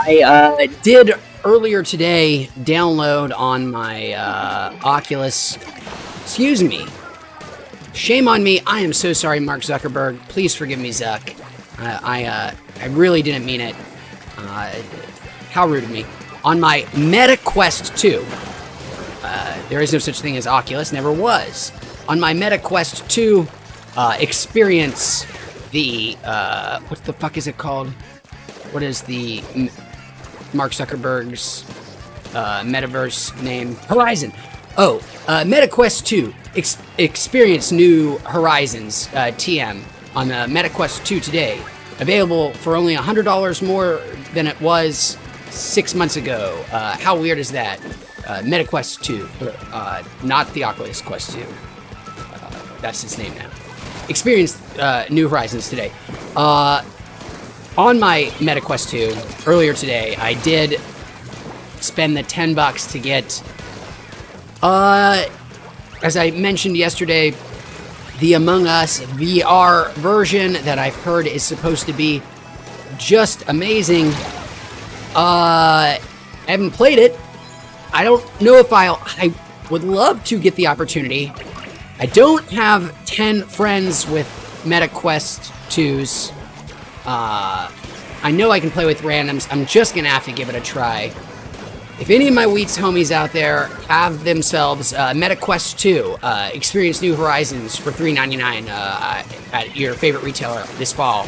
I did earlier today download on my Oculus. Excuse me. Shame on me. I am so sorry, Mark Zuckerberg. Please forgive me, Zuck. I really didn't mean it. How rude of me. On my Meta Quest 2. There is no such thing as Oculus. Never was. On my Meta Quest 2 experience, the what the fuck is it called? What is the Mark Zuckerberg's metaverse name? Horizon. Oh, MetaQuest 2. Experience New Horizons, TM, on the MetaQuest 2 today. Available for only $100 more than it was 6 months ago. How weird is that? MetaQuest 2. Not the Oculus Quest 2. That's its name now. Experience New Horizons today. On my MetaQuest 2, earlier today, I did spend the $10 to get, as I mentioned yesterday, the Among Us VR version that I've heard is supposed to be just amazing. I haven't played it. I don't know if I would love to get the opportunity. I don't have 10 friends with MetaQuest 2s. I know I can play with randoms. I'm just gonna have to give it a try. If any of my Wheats homies out there have themselves MetaQuest 2, experience New Horizons for $3.99 at your favorite retailer this fall,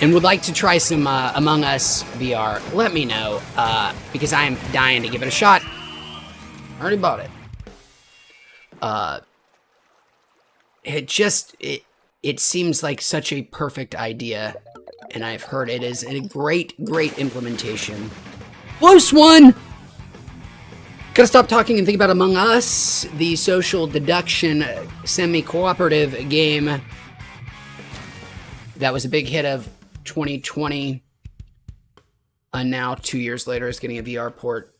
and would like to try some Among Us VR, let me know, because I am dying to give it a shot. I already bought it. It seems like such a perfect idea, and I've heard it is a great implementation. Close one! Gotta stop talking and think about Among Us, the social deduction semi-cooperative game that was a big hit of 2020, and now 2 years later is getting a VR port.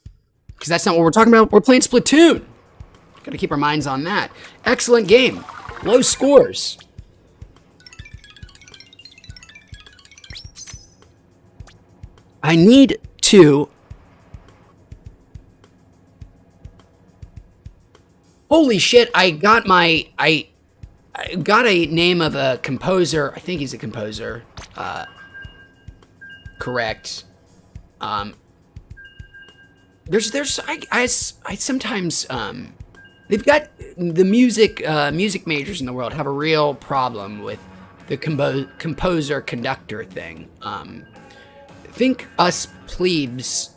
Because that's not what we're talking about. We're playing Splatoon. Gotta keep our minds on that. Excellent game. Low scores. I need to... Holy shit, I got a name of a composer. I think he's a composer. Correct. I sometimes, they've got the music majors in the world have a real problem with the composer conductor thing. I think us plebes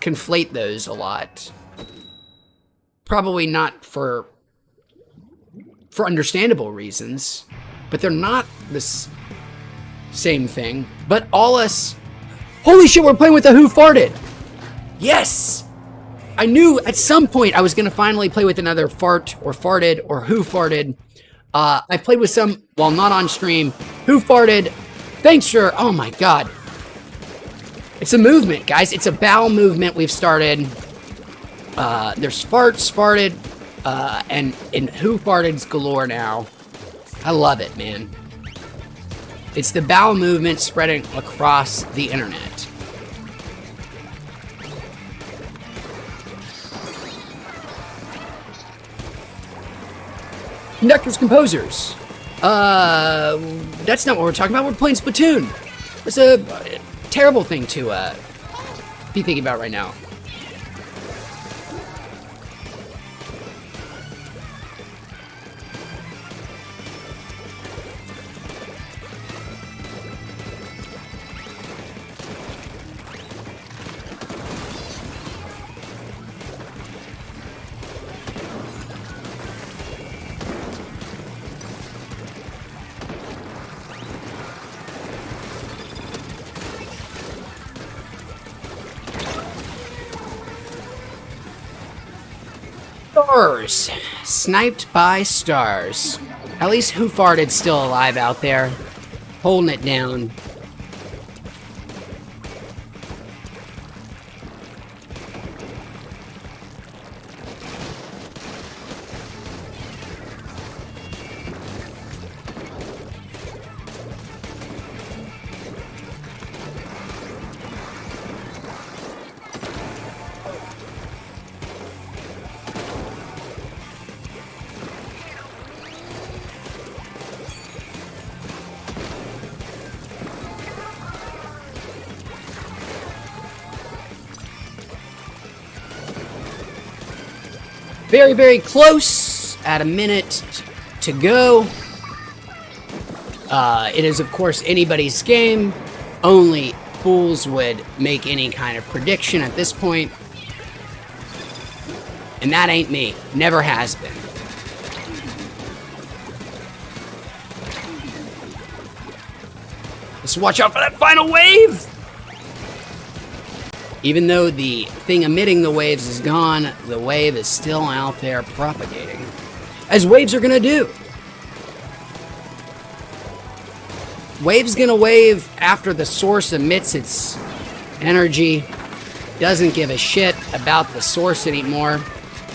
conflate those a lot. Probably not for understandable reasons, but they're not the same thing. But all us... Holy shit, we're playing with the Who Farted! Yes! I knew at some point I was going to finally play with another fart or farted or Who Farted. I played with some, while not on stream. Who Farted? Thanks, sir. Oh my god. It's a movement, guys. It's a bowel movement we've started. There's farted, and Who Farted's galore now. I love it, man. It's the bowel movement spreading across the internet. Conductors, composers. That's not what we're talking about. We're playing Splatoon. It's a terrible thing to be thinking about right now. Stars. Sniped by stars. At least Who Farted's still alive out there, holding it down. Very, very close. At a minute to go. It is, of course, anybody's game. Only fools would make any kind of prediction at this point. And that ain't me. Never has been. Just watch out for that final wave! Even though the thing emitting the waves is gone, the wave is still out there propagating. As waves are gonna do. Wave's gonna wave after the source emits its energy. Doesn't give a shit about the source anymore.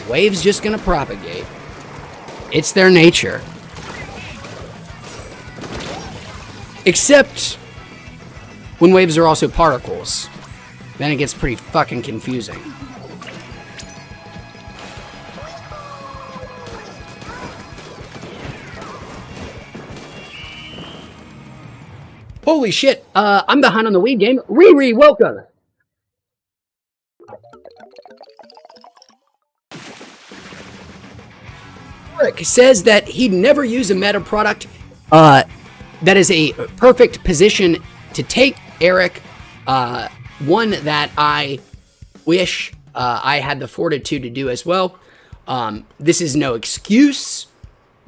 Wave's just gonna propagate. It's their nature. Except when waves are also particles. Then it gets pretty fucking confusing. Holy shit, I'm behind on the weed game. Riri, welcome! Rick says that he'd never use a meta product. That is a perfect position to take, Eric. One that I wish I had the fortitude to do as well. This is no excuse,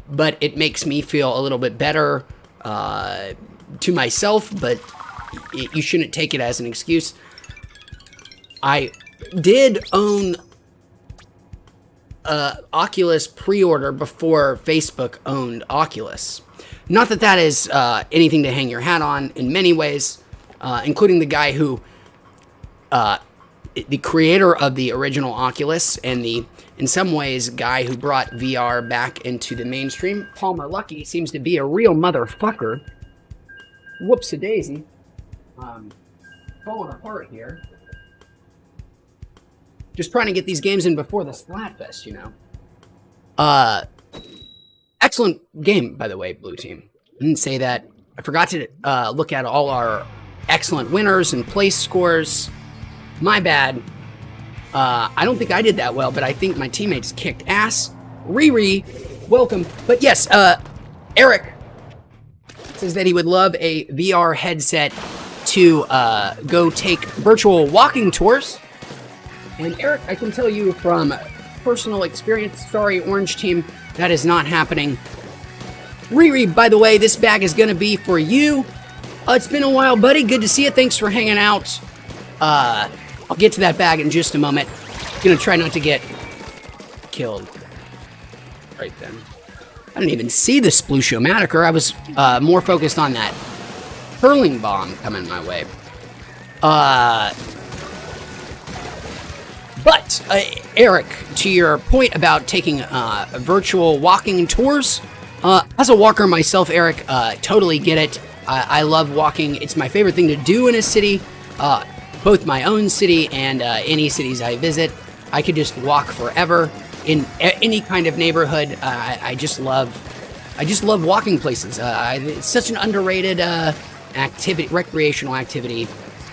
but it makes me feel a little bit better to myself, but you shouldn't take it as an excuse. I did own Oculus pre-order before Facebook owned Oculus. Not that that is anything to hang your hat on in many ways, including the guy who the creator of the original Oculus and the, in some ways, guy who brought VR back into the mainstream. Palmer Luckey seems to be a real motherfucker. Whoops-a-daisy. Falling apart here. Just trying to get these games in before the Splatfest, you know. Excellent game, by the way, Blue Team. I didn't say that. I forgot to look at all our excellent winners and place scores. My bad. I don't think I did that well, but I think my teammates kicked ass. Riri, welcome. But yes, Eric says that he would love a VR headset to go take virtual walking tours. And Eric, I can tell you from personal experience, sorry, Orange Team, that is not happening. Riri, by the way, this bag is going to be for you. It's been a while, buddy. Good to see you. Thanks for hanging out. I'll get to that bag in just a moment. Gonna try not to get killed right then. I didn't even see the Sploosh-O-Massacre. I was more focused on that hurling bomb coming my way. But, Eric, to your point about taking virtual walking tours, As a walker myself, Eric, totally get it. I love walking. It's my favorite thing to do in a city, both my own city and any cities I visit. I could just walk forever in any kind of neighborhood. I just love walking places. It's such an underrated activity, recreational activity,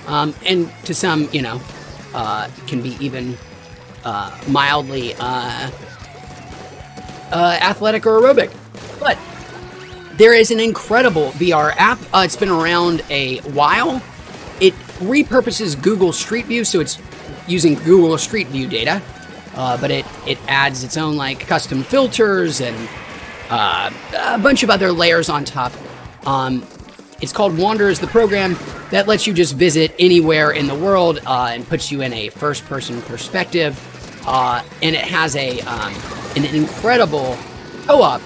and to some, can be even mildly athletic or aerobic. But there is an incredible VR app. It's been around a while. It repurposes Google Street View, so it's using Google Street View data, but it adds its own like custom filters and a bunch of other layers on top. It's called Wander is the program that lets you just visit anywhere in the world and puts you in a first-person perspective. And it has an incredible co-op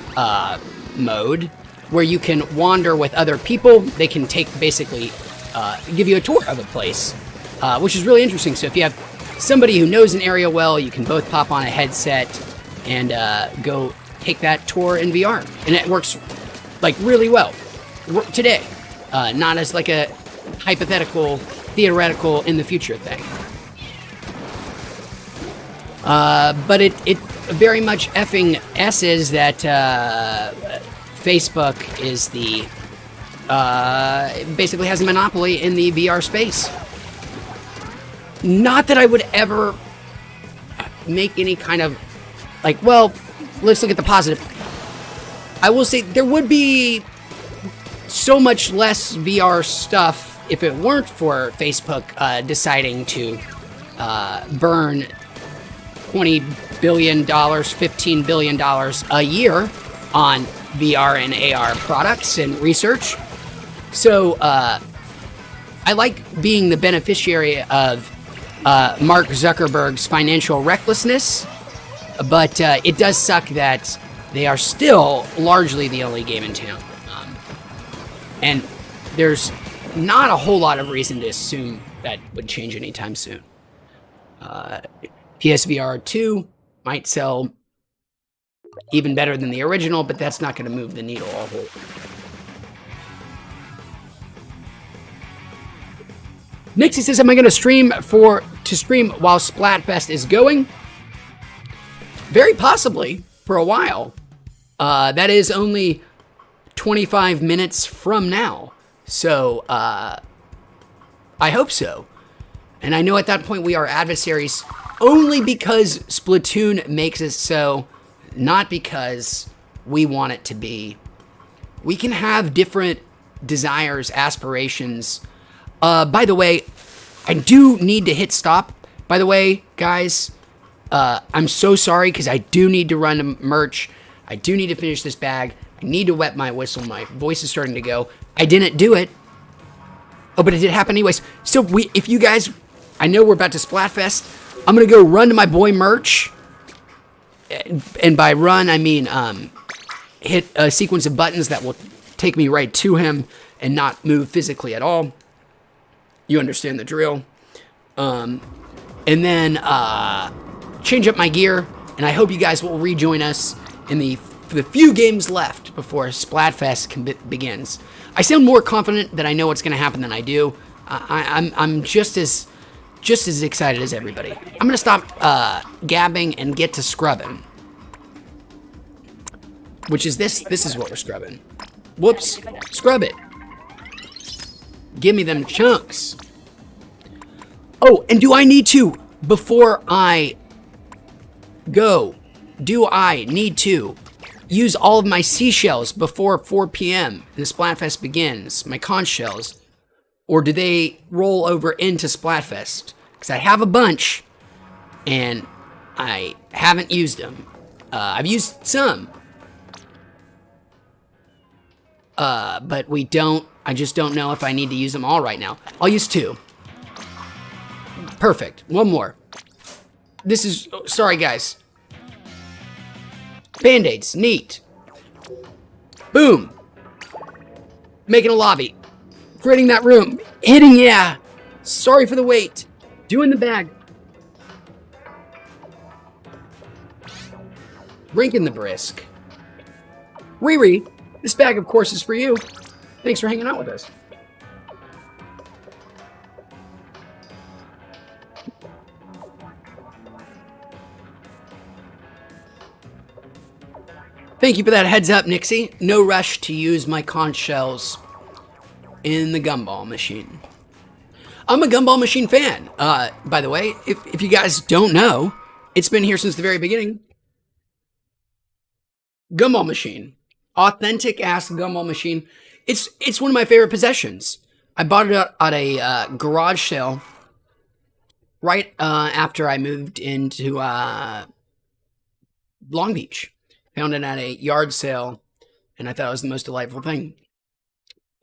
mode where you can wander with other people. They can basically give you a tour of a place, which is really interesting. So if you have somebody who knows an area well, you can both pop on a headset and go take that tour in VR. And it works like really well today, not as like a hypothetical, theoretical in the future thing. But it very much effing S's that Facebook is basically has a monopoly in the VR space. Not that I would ever make any kind of like, well, let's look at the positive. I will say there would be so much less VR stuff if it weren't for Facebook deciding to burn $20 billion, $15 billion a year on VR and AR products and research. So I like being the beneficiary of Mark Zuckerberg's financial recklessness, but it does suck that they are still largely the only game in town. And there's not a whole lot of reason to assume that would change anytime soon. PSVR 2 might sell even better than the original, but that's not going to move the needle a whole. Nixie says, am I going to stream while Splatfest is going? Very possibly for a while. That is only 25 minutes from now. So, I hope so. And I know at that point we are adversaries only because Splatoon makes it so, not because we want it to be. We can have different desires, aspirations. By the way, I do need to hit stop. By the way, guys, I'm so sorry because I do need to run to merch. I do need to finish this bag. I need to wet my whistle. My voice is starting to go. I didn't do it. Oh, but it did happen anyways. So if you guys, I know we're about to Splatfest. I'm going to go run to my boy merch. And by run, I mean hit a sequence of buttons that will take me right to him and not move physically at all. You understand the drill. And then change up my gear. And I hope you guys will rejoin us in the few games left before Splatfest begins. I sound more confident that I know what's going to happen than I do. I'm just as excited as everybody. I'm going to stop gabbing and get to scrubbing. Which is this. This is what we're scrubbing. Whoops. Scrub it. Give me them chunks. Oh, and do I need to, before I go, do I need to use all of my seashells before 4 p.m. and the Splatfest begins, my conch shells, or do they roll over into Splatfest? Because I have a bunch, and I haven't used them. I've used some. But I just don't know if I need to use them all right now. I'll use 2. Perfect. One more. Sorry guys. Band-Aids, neat. Boom. Making a lobby. Creating that room. Hitting, yeah. Sorry for the wait. Doing the bag. Drinking the brisk. Riri, this bag, of course, is for you. Thanks for hanging out with us. Thank you for that heads up, Nixie. No rush to use my conch shells in the gumball machine. I'm a gumball machine fan. By the way, if you guys don't know, it's been here since the very beginning. Gumball machine. Authentic ass gumball machine. It's one of my favorite possessions. I bought it at a garage sale right after I moved into Long Beach. Found it at a yard sale, and I thought it was the most delightful thing.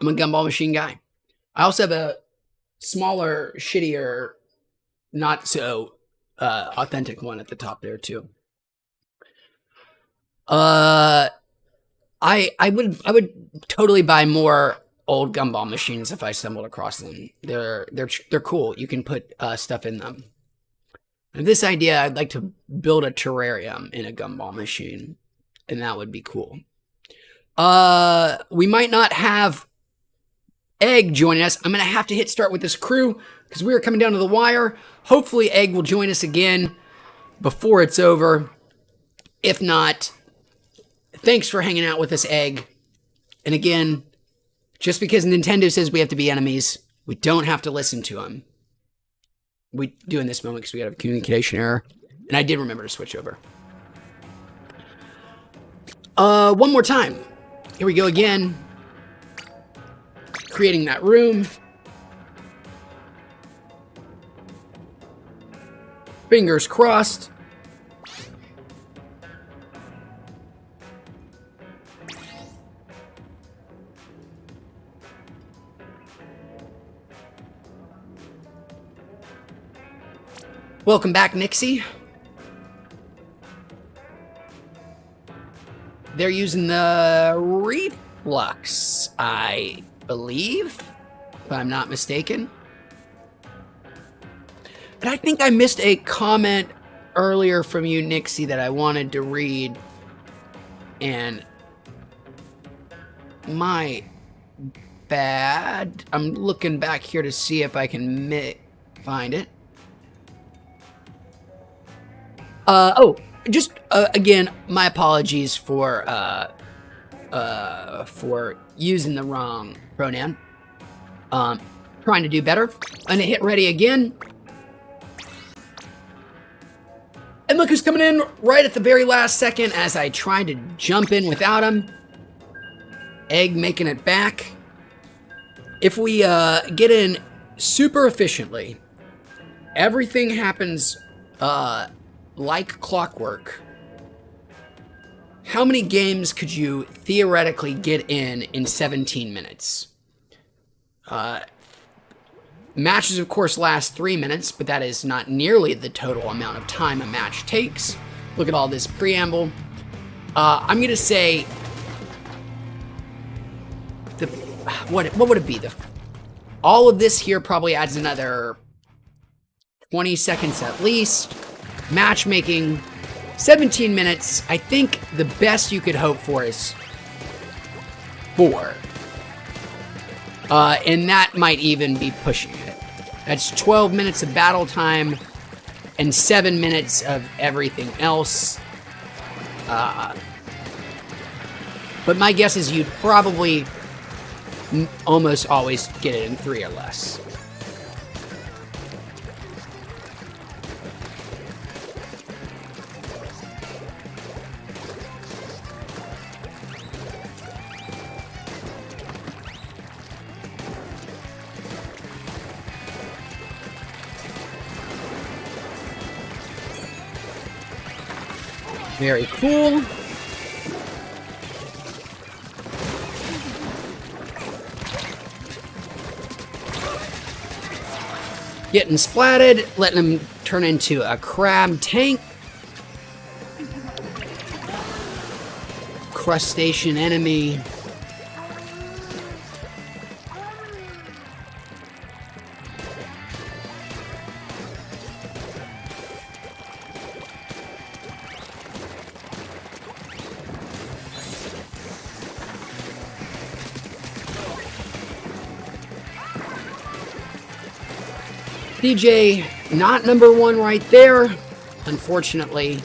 I'm a gumball machine guy. I also have a smaller, shittier, not so authentic one at the top there too. I would totally buy more old gumball machines if I stumbled across them. They're cool. You can put stuff in them. And this idea, I'd like to build a terrarium in a gumball machine, and that would be cool. We might not have Egg joining us. I'm going to have to hit start with this crew because we are coming down to the wire. Hopefully Egg will join us again before it's over. If not, thanks for hanging out with us, Egg. And again, just because Nintendo says we have to be enemies, we don't have to listen to them. We do in this moment because we have a communication error. And I did remember to switch over. One more time. Here we go again. Creating that room. Fingers crossed. Welcome back, Nixie. They're using the reflux, I believe, if I'm not mistaken. And I think I missed a comment earlier from you, Nixie, that I wanted to read. And my bad. I'm looking back here to see if I can find it. Again, my apologies for using the wrong pronoun. Trying to do better. I'm gonna hit ready again. And look who's coming in right at the very last second as I tried to jump in without him. Egg making it back. If we get in super efficiently, everything happens like clockwork. How many games could you theoretically get in 17 minutes? Matches, of course, last 3 minutes, but that is not nearly the total amount of time a match takes. Look at all this preamble. I'm going to say... What would it be? All of this here probably adds another 20 seconds at least. Matchmaking, 17 minutes. I think the best you could hope for is 4. And that might even be pushing it. That's 12 minutes of battle time and 7 minutes of everything else. But my guess is you'd probably almost always get it in 3 or less. Very cool. Getting splatted, letting him turn into a crab tank. Crustacean enemy. CJ, not number 1 right there, unfortunately.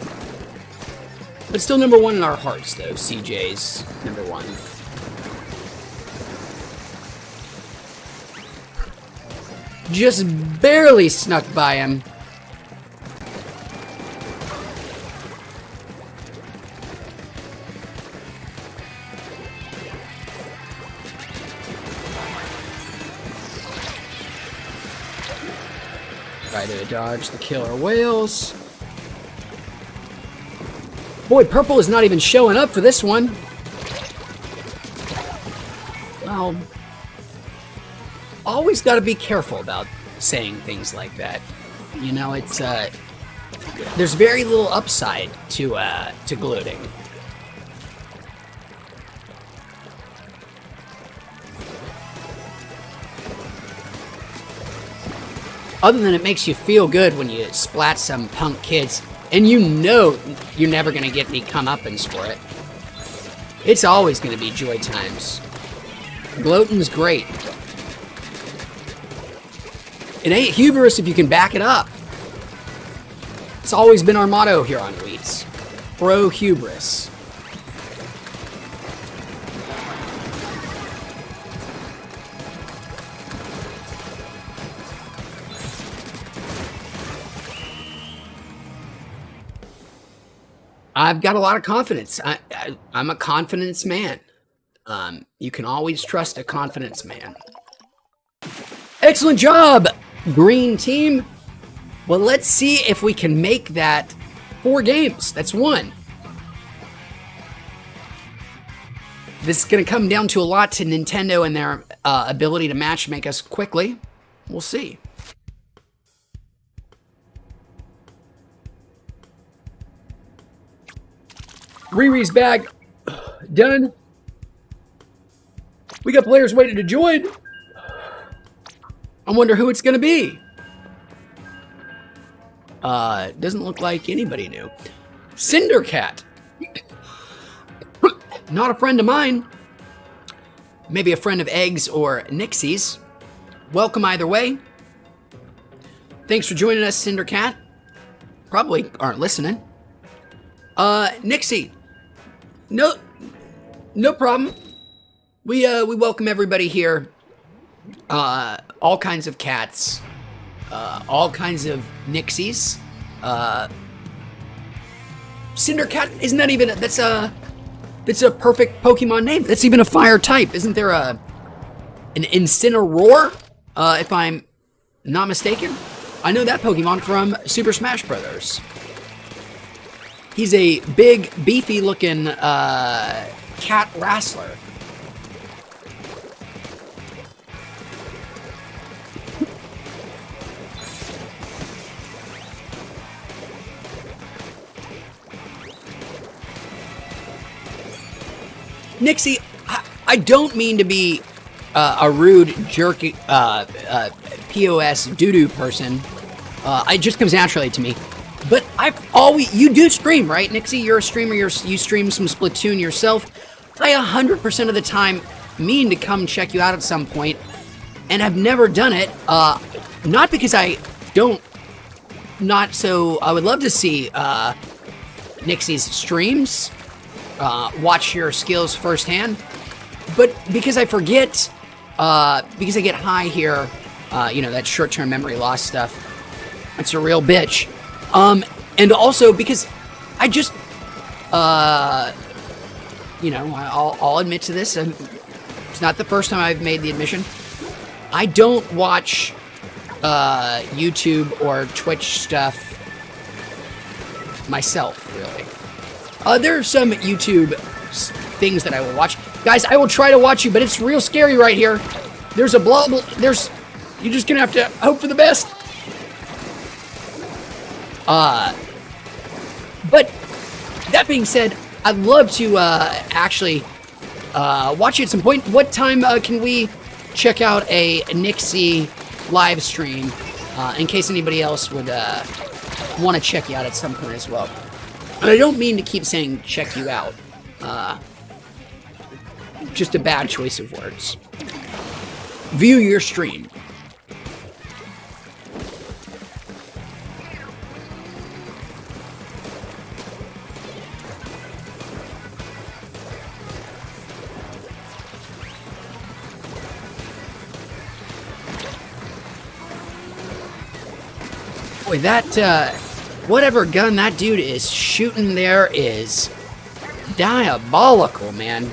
But still number 1 in our hearts, though. CJ's number 1. Just barely snuck by him. Try to dodge the killer whales. Boy, purple is not even showing up for this one. Well, always got to be careful about saying things like that. You know, it's there's very little upside to gloating. Other than it makes you feel good when you splat some punk kids, and you know you're never going to get any comeuppance for it. It's always going to be joy times. Gloating's great. It ain't hubris if you can back it up. It's always been our motto here on Weeds. Pro hubris. I've got a lot of confidence. I'm a confidence man. You can always trust a confidence man. Excellent job, green team. Well, let's see if we can make that 4 games. That's 1. This is going to come down to a lot to Nintendo and their ability to matchmake us quickly. We'll see. Riri's bag done. We got players waiting to join. I wonder who it's going to be. Doesn't look like anybody new. Cindercat. Not a friend of mine. Maybe a friend of Eggs or Nixie's. Welcome either way. Thanks for joining us, Cindercat. Probably aren't listening. Nixie. No problem. We welcome everybody here. All kinds of cats. All kinds of Nixies. Cindercat, isn't that even, that's a perfect Pokemon name. That's even a fire type. Isn't there an Incineroar, if I'm not mistaken? I know that Pokemon from Super Smash Bros. He's a big, beefy-looking cat wrestler. Nixie, I don't mean to be a rude, jerky, POS doo-doo person. It just comes naturally to me. But you do stream, right, Nixie? You're a streamer, you stream some Splatoon yourself. I 100% of the time mean to come check you out at some point, and I've never done it. Not because I would love to see Nixie's streams, watch your skills firsthand, but because I forget, because I get high here, that short-term memory loss stuff, it's a real bitch. And also because I just, I'll admit to this, it's not the first time I've made the admission. I don't watch YouTube or Twitch stuff myself, really. There are some YouTube things that I will watch. Guys, I will try to watch you, but it's real scary right here. There's a you're just gonna have to hope for the best. But that being said, I'd love to actually watch you at some point. What time can we check out a Nixie live stream in case anybody else would want to check you out at some point as well? And I don't mean to keep saying check you out. Just a bad choice of words. View your stream. Boy, that, whatever gun that dude is shooting there is diabolical, man.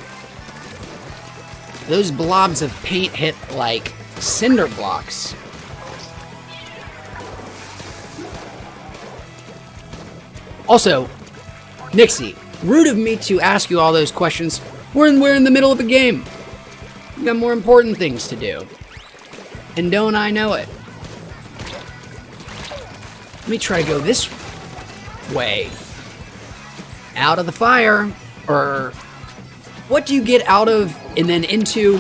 Those blobs of paint hit like cinder blocks. Also, Nixie, rude of me to ask you all those questions. We're in the middle of a game. We got more important things to do. And don't I know it? Let me try to go this way. Out of the fire. Or what do you get out of and then into?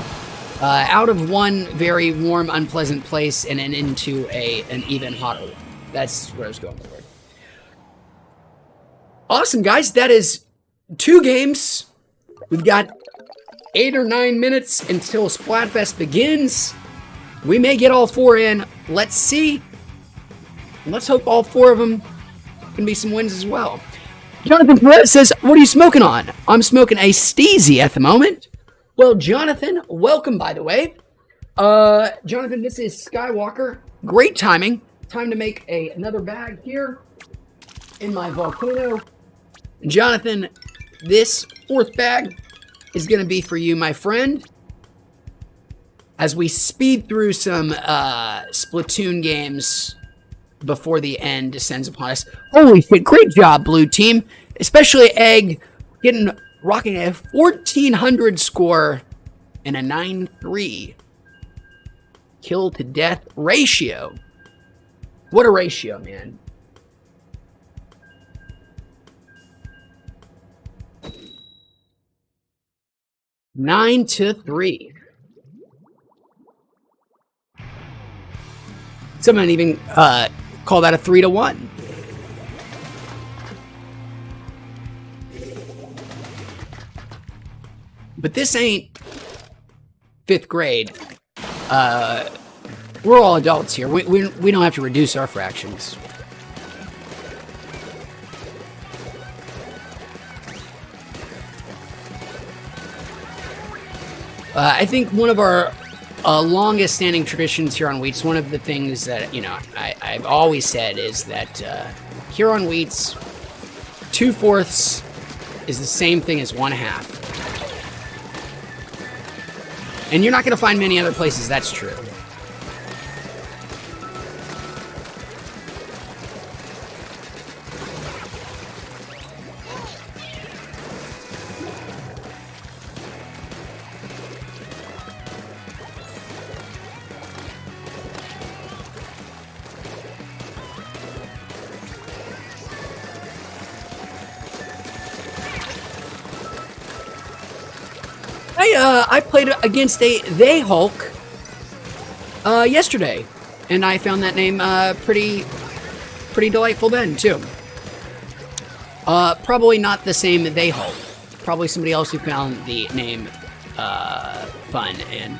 Out of one very warm, unpleasant place and then into an even hotter one. That's what I was going for. Awesome, guys. That is 2 games. We've got 8 or 9 minutes until Splatfest begins. We may get all 4 in. Let's see. Let's hope all 4 of them can be some wins as well. Jonathan Perez says, what are you smoking on? I'm smoking a Steezy at the moment. Well, Jonathan, welcome, by the way. Jonathan, this is Skywalker. Great timing. Time to make another bag here in my volcano. Jonathan, this 4th bag is going to be for you, my friend. As we speed through some Splatoon games before the end descends upon us. Holy shit, great job, blue team. Especially Egg rocking a 1,400 score and a 9-3 kill to death ratio. What a ratio, man. Nine to 3. Someone even call that a 3-1. But this ain't 5th grade. We're all adults here. We don't have to reduce our fractions. I think one of our longest standing traditions here on Wheats, one of the things that, you know, I've always said is that here on Wheats, 2/4 is the same thing as 1/2. And you're not going to find many other places that's true. I played against a They Hulk yesterday, and I found that name pretty delightful then too. Probably not the same They Hulk. Probably somebody else who found the name fun and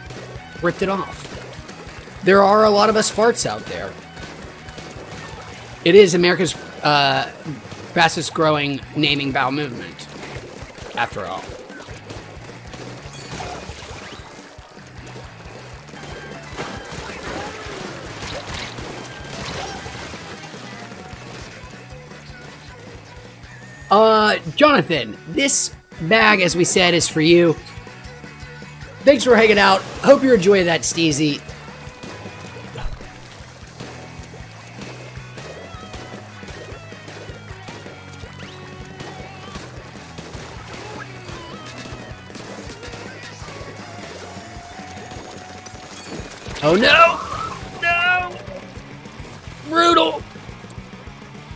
ripped it off. There are a lot of us farts out there. It is America's fastest growing naming bowel movement, after all. Jonathan, this bag, as we said, is for you. Thanks for hanging out. Hope you enjoy that, Steezy. Oh no! No! Brutal!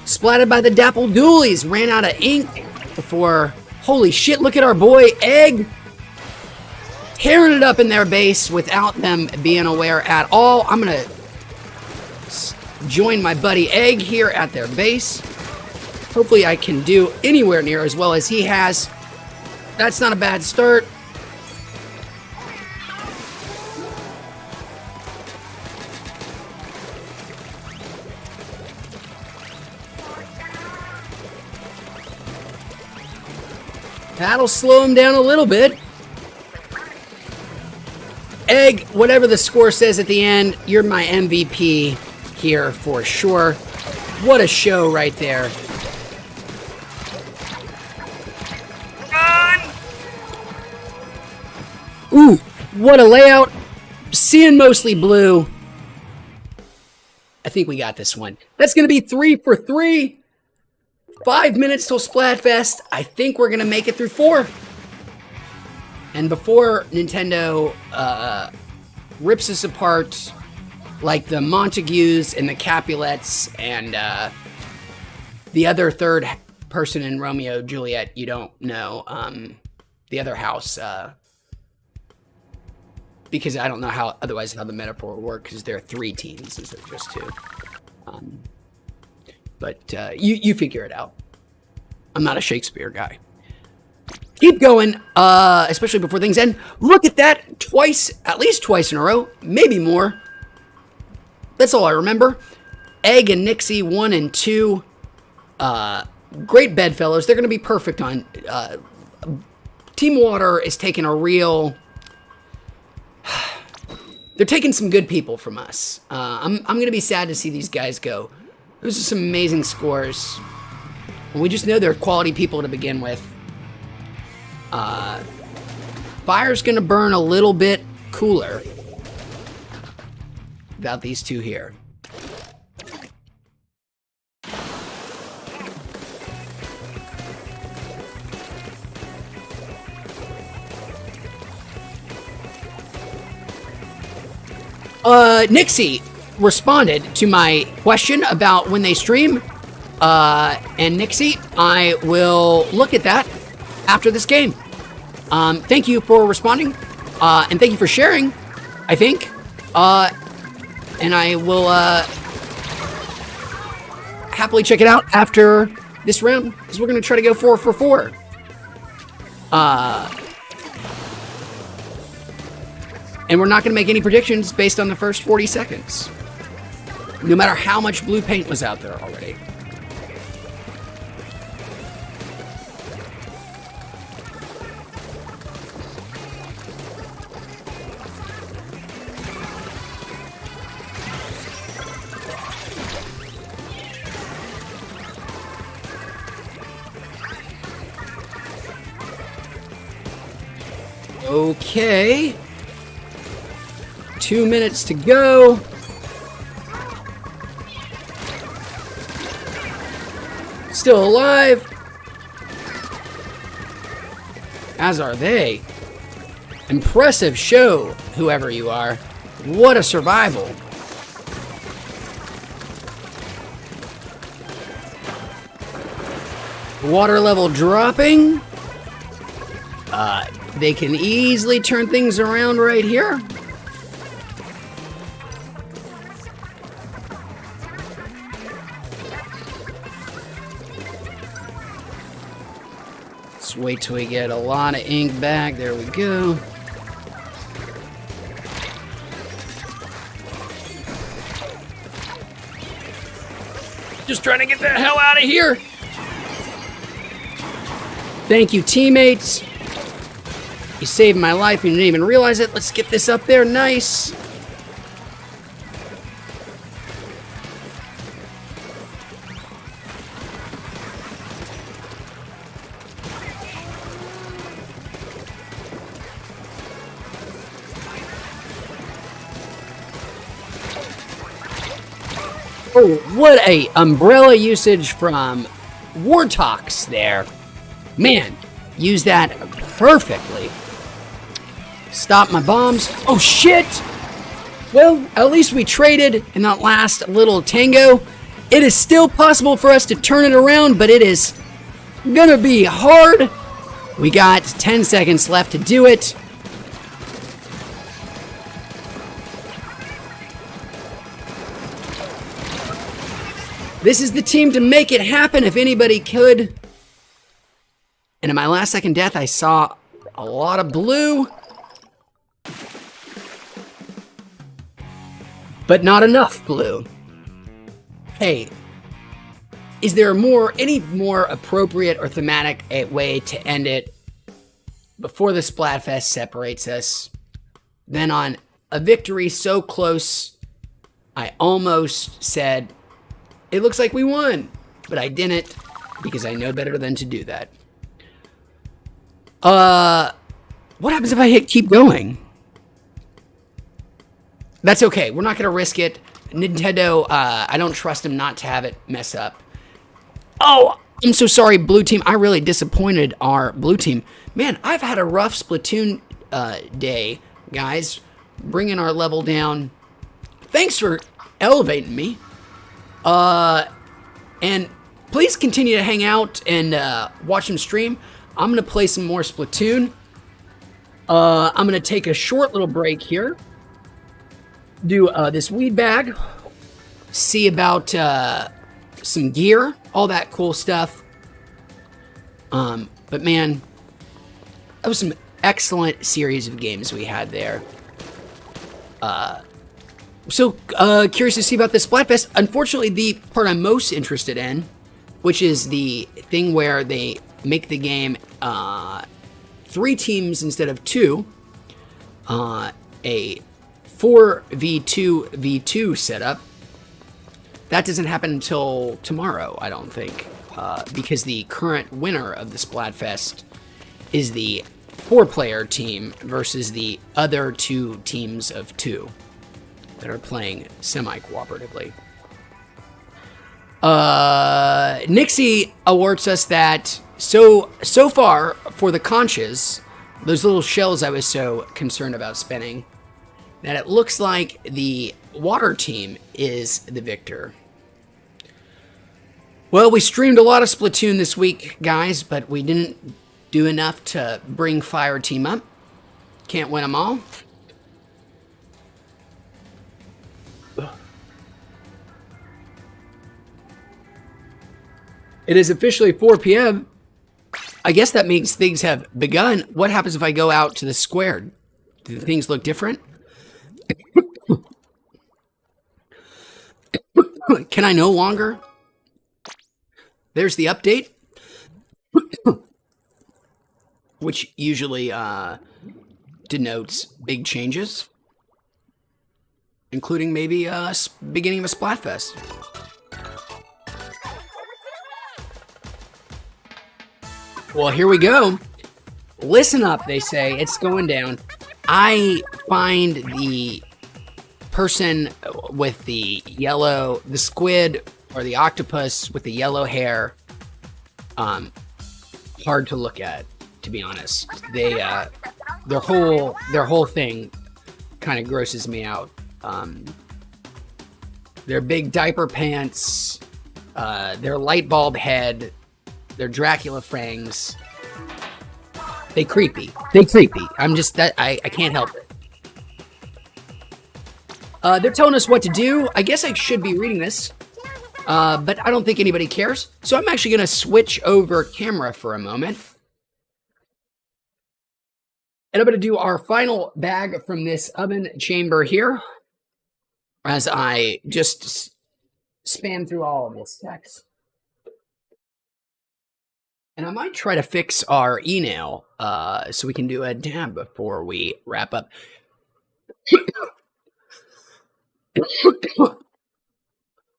Splatted by the Dapple Doolies. Ran out of ink before... Holy shit, look at our boy, Egg. Tearing it up in their base without them being aware at all. I'm going to join my buddy Egg here at their base. Hopefully I can do anywhere near as well as he has. That's not a bad start. That'll slow him down a little bit. Egg, whatever the score says at the end, you're my MVP here for sure. What a show right there. Run! Ooh, what a layout. Seeing mostly blue. I think we got this one. That's going to be 3 for 3. 5 minutes till Splatfest. I think we're going to make it through 4. And before Nintendo rips us apart like the Montagues and the Capulets and the other third person in Romeo and Juliet, you don't know, the other house, because I don't know how the metaphor would work, because there are 3 teams instead of just 2. But you figure it out. I'm not a Shakespeare guy. Keep going, especially before things end. Look at that, at least twice in a row, maybe more. That's all I remember. Egg and Nixie, 1 and 2. Great bedfellows. They're going to be perfect on... Team Water is taking a real... They're taking some good people from us. I'm going to be sad to see these guys go. Those are some amazing scores. And we just know they're quality people to begin with. Fire's going to burn a little bit cooler without these 2 here. Nixie responded to my question about when they stream. And Nixie, I will look at that after this game. Thank you for responding. And thank you for sharing, I think. And I will happily check it out after this round, because we're going to try to go 4 for 4. And we're not going to make any predictions based on the first 40 seconds. No matter how much blue paint was out there already. Okay. 2 minutes to go. Still alive. As are they. Impressive show, whoever you are. What a survival. Water level dropping. They can easily turn things around right here. Let's wait till we get a lot of ink back. There we go. Just trying to get the hell out of here. Thank you, teammates. You saved my life and you didn't even realize it. Let's get this up there. Nice. Oh, what a umbrella usage from Wartox there. Man, use that perfectly. Stop my bombs. Oh, shit! Well, at least we traded in that last little tango. It is still possible for us to turn it around, but it is gonna be hard. We got 10 seconds left to do it. This is the team to make it happen if anybody could. And in my last second death, I saw a lot of blue. But not enough blue. Hey, is there any more appropriate or thematic way to end it before the Splatfest separates us than on a victory so close I almost said It looks like we won, but I didn't because I know better than to do that. What happens if I hit keep going? That's okay. We're not going to risk it. Nintendo, I don't trust him not to have it mess up. Oh, I'm so sorry, blue team. I really disappointed our blue team. Man, I've had a rough Splatoon day, guys. Bringing our level down. Thanks for elevating me. And please continue to hang out and watch him stream. I'm going to play some more Splatoon. I'm going to take a short little break here. Do this weed bag. See about some gear. All that cool stuff. But man, that was some excellent series of games we had there. So curious to see about this Splatfest. Unfortunately, the part I'm most interested in, which is the thing where they make the game 3 teams instead of 2, a 4v2v2 setup. That doesn't happen until tomorrow, I don't think, because the current winner of the Splatfest is the 4-player team versus the other 2 teams of 2 that are playing semi-cooperatively. Nixie alerts us that so far for the conches, those little shells I was so concerned about spinning, that it looks like the water team is the victor. Well, we streamed a lot of Splatoon this week, guys, but we didn't do enough to bring fire team up. Can't win them all. It is officially 4 p.m. I guess that means things have begun. What happens if I go out to the square? Do things look different? Can I no longer? There's the update. Which usually denotes big changes. Including maybe beginning of a Splatfest. Well, here we go. Listen up, they say. It's going down. I find the person with the yellow, the squid or the octopus with the yellow hair, hard to look at, to be honest. They, their whole thing kind of grosses me out. Their big diaper pants, their light bulb head, their Dracula fangs. They creepy. I'm just that I can't help it. They're telling us what to do. I guess I should be reading this. But I don't think anybody cares. So I'm actually gonna switch over camera for a moment. And I'm gonna do our final bag from this oven chamber here. As I just span through all of this text. And I might try to fix our e-nail so we can do a dab before we wrap up.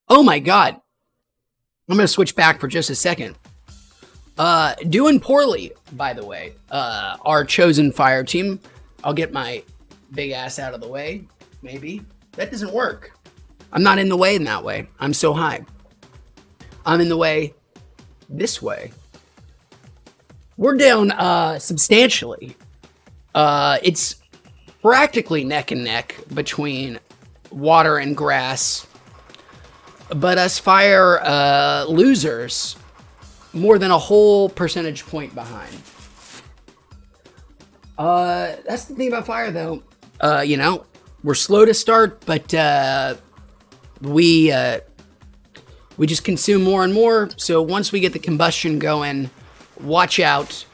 Oh my god. I'm going to switch back for just a second. Doing poorly, by the way. Our chosen fire team. I'll get my big ass out of the way, maybe. That doesn't work. I'm not in the way in that way. I'm so high. I'm in the way this way. We're down substantially. It's practically neck and neck between water and grass. But us fire losers, more than a whole percentage point behind. That's the thing about fire, though. You know, we're slow to start, but we just consume more and more. So once we get the combustion going, watch out.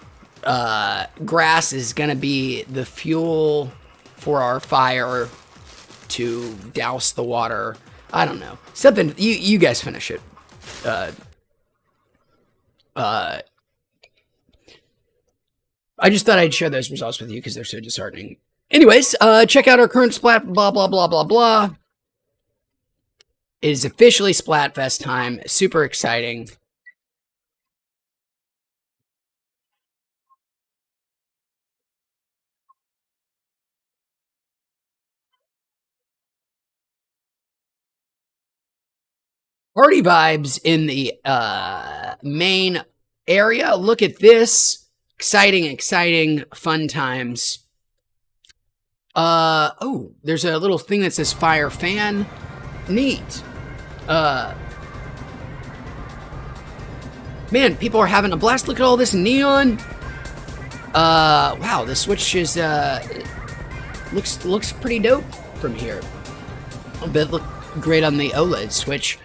Grass is gonna be the fuel for our fire to douse the water. I don't know. Something, you guys finish it. I just thought I'd share those results with you because they're so disheartening. Anyways, check out our current splat, blah, blah, blah, blah, blah. It is officially Splatfest time. Super exciting. Party vibes in the main area. Look at this. Exciting, fun times. Oh, there's a little thing that says fire fan. Neat. Man, people are having a blast. Look at all this neon. Wow, the Switch is, looks pretty dope from here. A bit look great on the OLED Switch.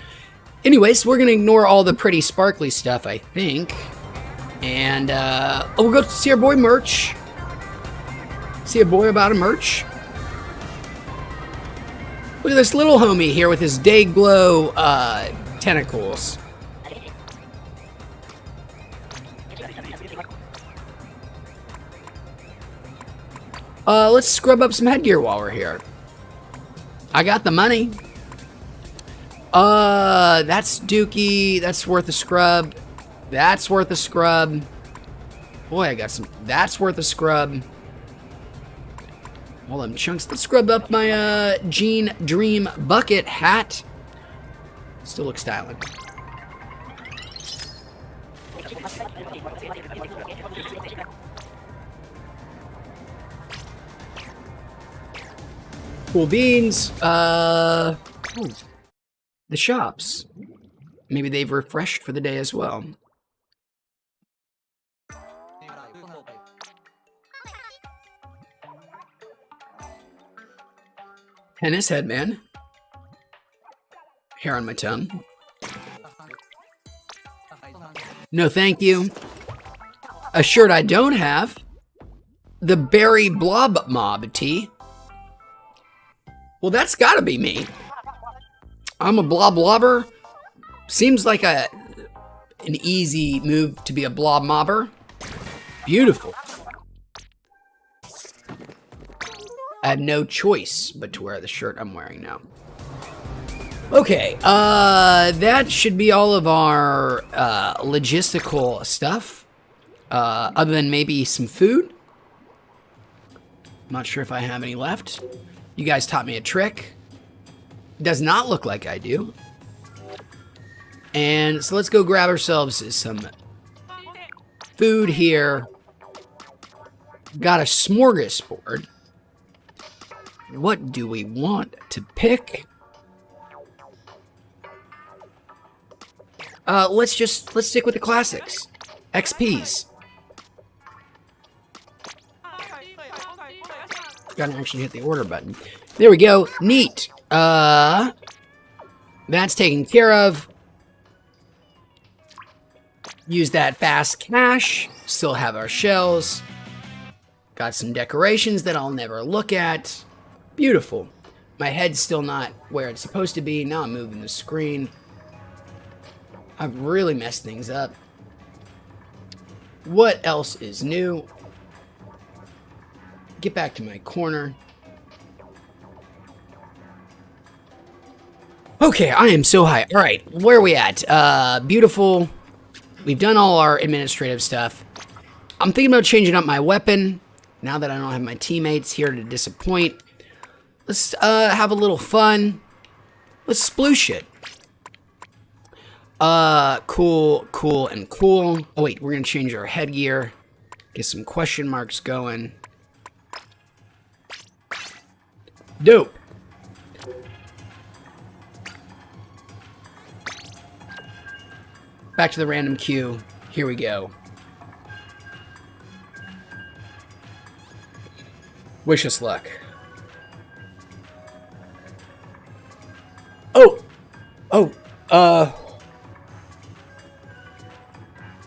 Anyways, we're gonna ignore all the pretty sparkly stuff, I think. And, we'll go see our boy Merch. See a boy about a merch. Look at this little homie here with his day glow, tentacles. Let's scrub up some headgear while we're here. I got the money. That's Dookie. That's worth a scrub. That's worth a scrub. Boy, I got some. That's worth a scrub. All them chunks. Let's scrub up my, Jean Dream bucket hat. Still looks styling. Cool beans. The shops. Maybe they've refreshed for the day as well. Tennis headband. Hair on my tongue. No, thank you. A shirt I don't have. The Berry Blob Mob tee. Well, that's gotta be me. I'm a blobber. Seems like an easy move to be a blob mobber. Beautiful. I had no choice but to wear the shirt I'm wearing now. Okay, that should be all of our logistical stuff. Other than maybe some food. I'm not sure if I have any left. You guys taught me a trick. Does not look like I do. And so let's go grab ourselves some food here. Got a smorgasbord. What do we want to pick? Let's stick with the classics. XPs. Gotta actually hit the order button. There we go. Neat. That's taken care of. Use that fast cash. Still have our shells. Got some decorations that I'll never look at. Beautiful. My head's still not where it's supposed to be. Now I'm moving the screen. I've really messed things up. What else is new? Get back to my corner. Okay, I am so high. All right, where are we at? Beautiful. We've done all our administrative stuff. I'm thinking about changing up my weapon now that I don't have my teammates here to disappoint. Let's have a little fun. Let's sploosh it. Cool, and cool. Oh wait, we're gonna change our headgear. Get some question marks going. Dope. Back to the random queue. Here we go. Wish us luck.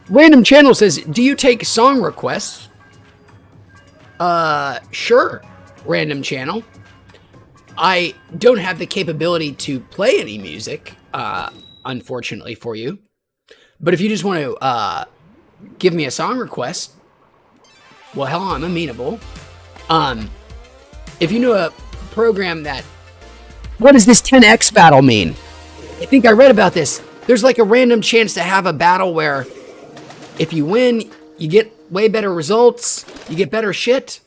Random channel says, do you take song requests? Sure, random channel. I don't have the capability to play any music, unfortunately for you. But if you just want to, give me a song request, well, hell, I'm amenable. If you know a program that... What does this 10x battle mean? I think I read about this. There's like a random chance to have a battle where if you win, you get way better results. You get better shit.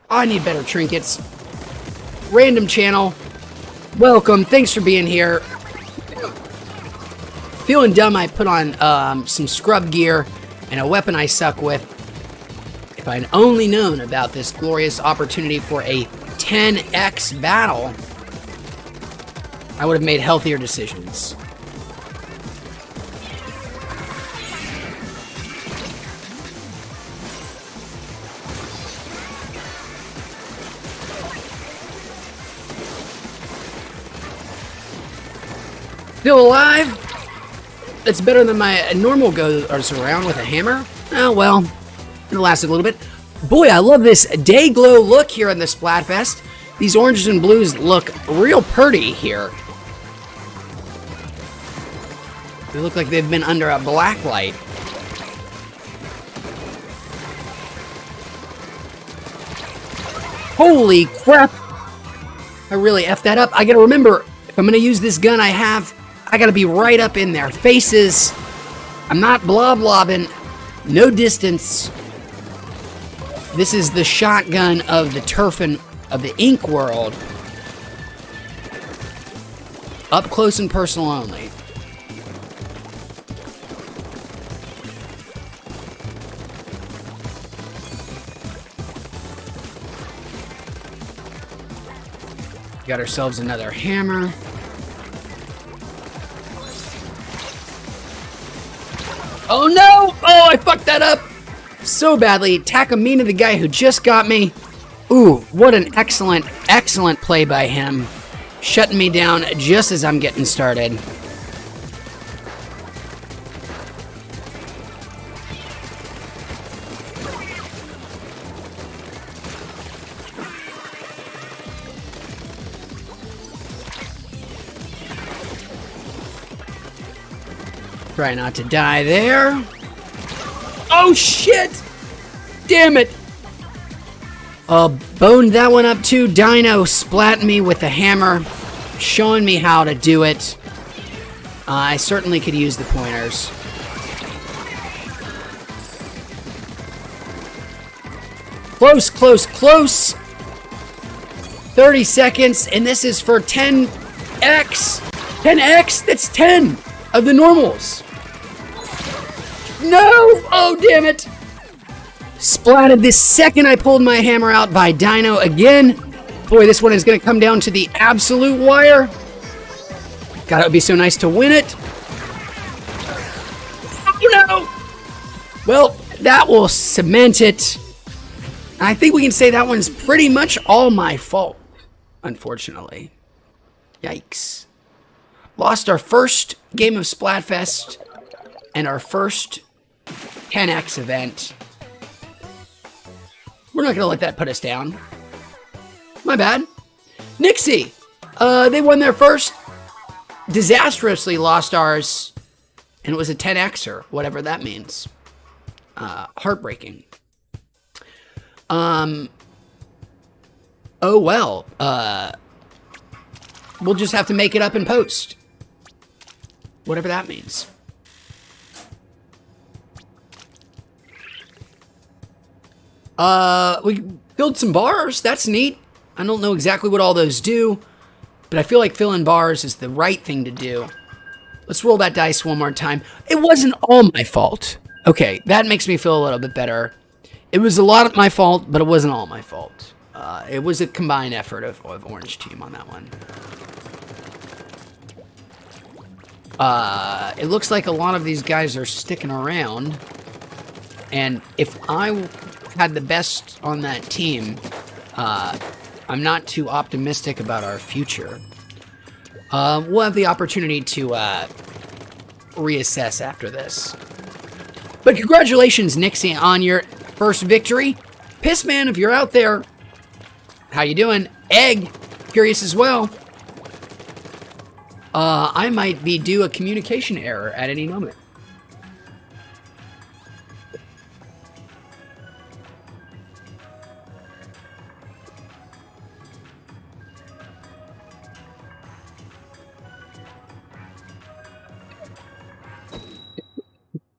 Oh, I need better trinkets. Random channel. Welcome. Thanks for being here. Feeling dumb, I put on some scrub gear and a weapon I suck with. If I'd only known about this glorious opportunity for a 10x battle, I would have made healthier decisions. Still alive? That's better than my normal goes around with a hammer. Oh, well, it lasted a little bit. Boy, I love this day glow look here in the Splatfest. These oranges and blues look real pretty here. They look like they've been under a black light. Holy crap! I really effed that up. I gotta remember, if I'm gonna use this gun I gotta be right up in their faces. I'm not blobbing. No distance. This is the shotgun of the turf and of the ink world. Up close and personal only. Got ourselves another hammer. Oh no! Oh, I fucked that up so badly. Takamina, the guy who just got me. Ooh, what an excellent, excellent play by him. Shutting me down just as I'm getting started. Try not to die there. Oh shit! Damn it! Boned that one up too. Dino splat me with the hammer, showing me how to do it. I certainly could use the pointers. Close, close, close! 30 seconds, and this is for 10x! 10x? That's 10 of the normals. No! Oh, damn it! Splatted the second I pulled my hammer out by Dino again. Boy, this one is going to come down to the absolute wire. God, it would be so nice to win it. Oh, no! Well, that will cement it. I think we can say that one's pretty much all my fault, unfortunately. Yikes. Lost our first game of Splatfest and our first 10x event. We're not gonna let that put us down. My bad. Nixie, they won their first, disastrously lost ours, and it was a 10xer, whatever that means. Heartbreaking. Oh well, we'll just have to make it up in post. Whatever that means. We filled some bars. That's neat. I don't know exactly what all those do, but I feel like filling bars is the right thing to do. Let's roll that dice one more time. It wasn't all my fault. Okay, that makes me feel a little bit better. It was a lot of my fault, but it wasn't all my fault. It was a combined effort of Orange Team on that one. It looks like a lot of these guys are sticking around. And if I had the best on that team, I'm not too optimistic about our future. We'll have the opportunity to reassess after this. But congratulations, Nixie, on your first victory. Pissman, if you're out there, how you doing? Egg, curious as well. I might be due a communication error at any moment.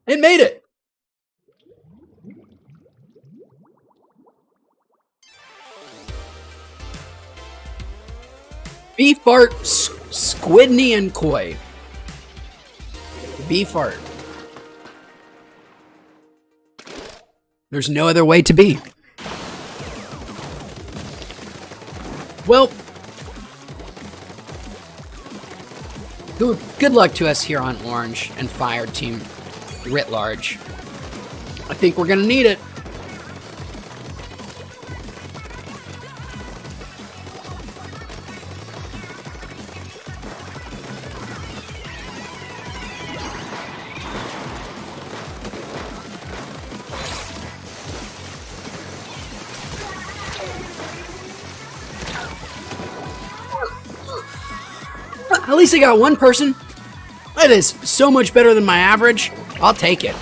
It made it. Beef fart, squidney and koi. Beef fart. There's no other way to be. Well, good luck to us here on Orange and Fire Team writ large. I think we're gonna need it. At least I got one person. That is so much better than my average. I'll take it.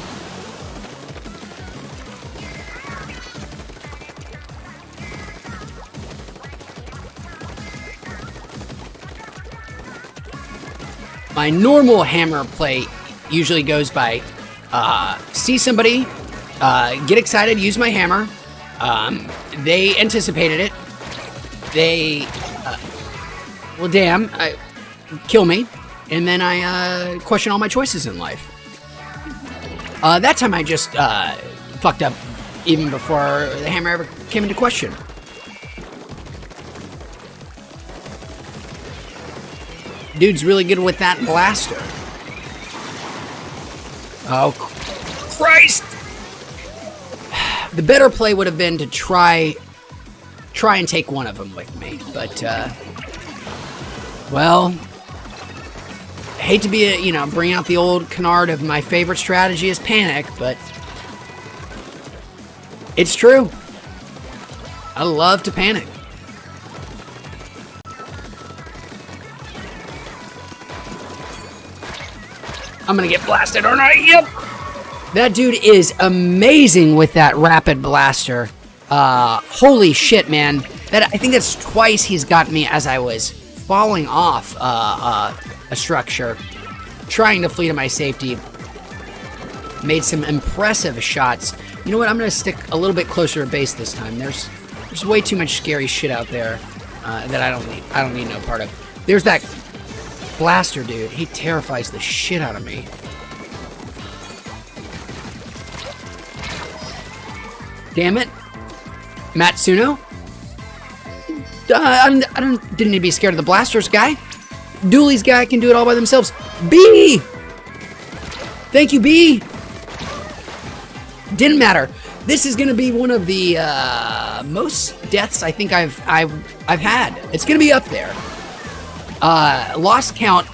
My normal hammer play usually goes by see somebody, get excited, use my hammer. They anticipated it. They, well, damn, kill me. And then I question all my choices in life. That time I just fucked up even before the hammer ever came into question. Dude's really good with that blaster. Oh, Christ! The better play would have been to try and take one of them with me, but well, hate to be bring out the old canard of my favorite strategy is panic, but it's true. I love to panic. I'm gonna get blasted, aren't I? Yep. That dude is amazing with that rapid blaster. Holy shit, man. I think that's twice he's got me as I was falling off a structure, trying to flee to my safety. Made some impressive shots. You know what? I'm gonna stick a little bit closer to base this time. There's way too much scary shit out there that I don't need no part of. There's that blaster dude. He terrifies the shit out of me. Damn it. Matsuno? I didn't need to be scared of the blasters guy. Dooley's guy can do it all by themselves. B! Thank you, B! Didn't matter. This is gonna be one of the most deaths I think I've had. It's gonna be up there. Lost count.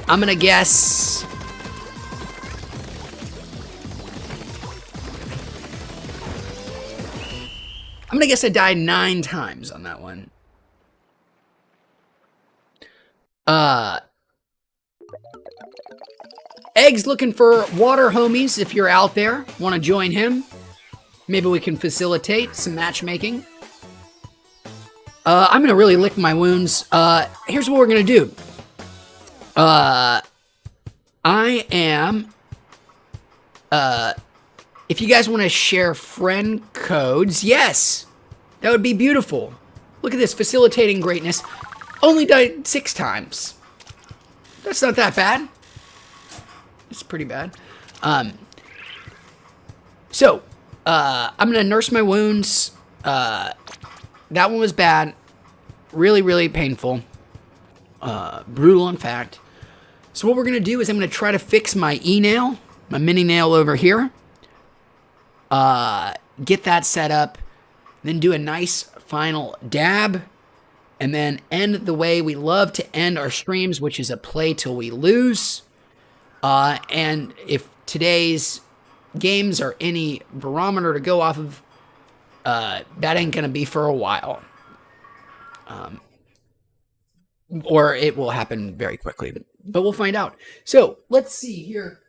I'm gonna guess. I died 9 times on that one. Egg's looking for water homies. If you're out there, want to join him, maybe we can facilitate some matchmaking. I'm gonna really lick my wounds. Here's what we're gonna do. I am. If you guys want to share friend codes, yes, that would be beautiful. Look at this, facilitating greatness. Only died 6 times. That's not that bad. It's pretty bad. So, I'm gonna nurse my wounds. That one was bad. Really, really painful. Brutal, in fact. So what we're gonna do is I'm gonna try to fix my e-nail, my mini nail over here. Get that set up. Then do a nice final dab. And then end the way we love to end our streams, which is a play till we lose. And if today's games are any barometer to go off of, that ain't gonna be for a while. Or it will happen very quickly, but we'll find out. So let's see here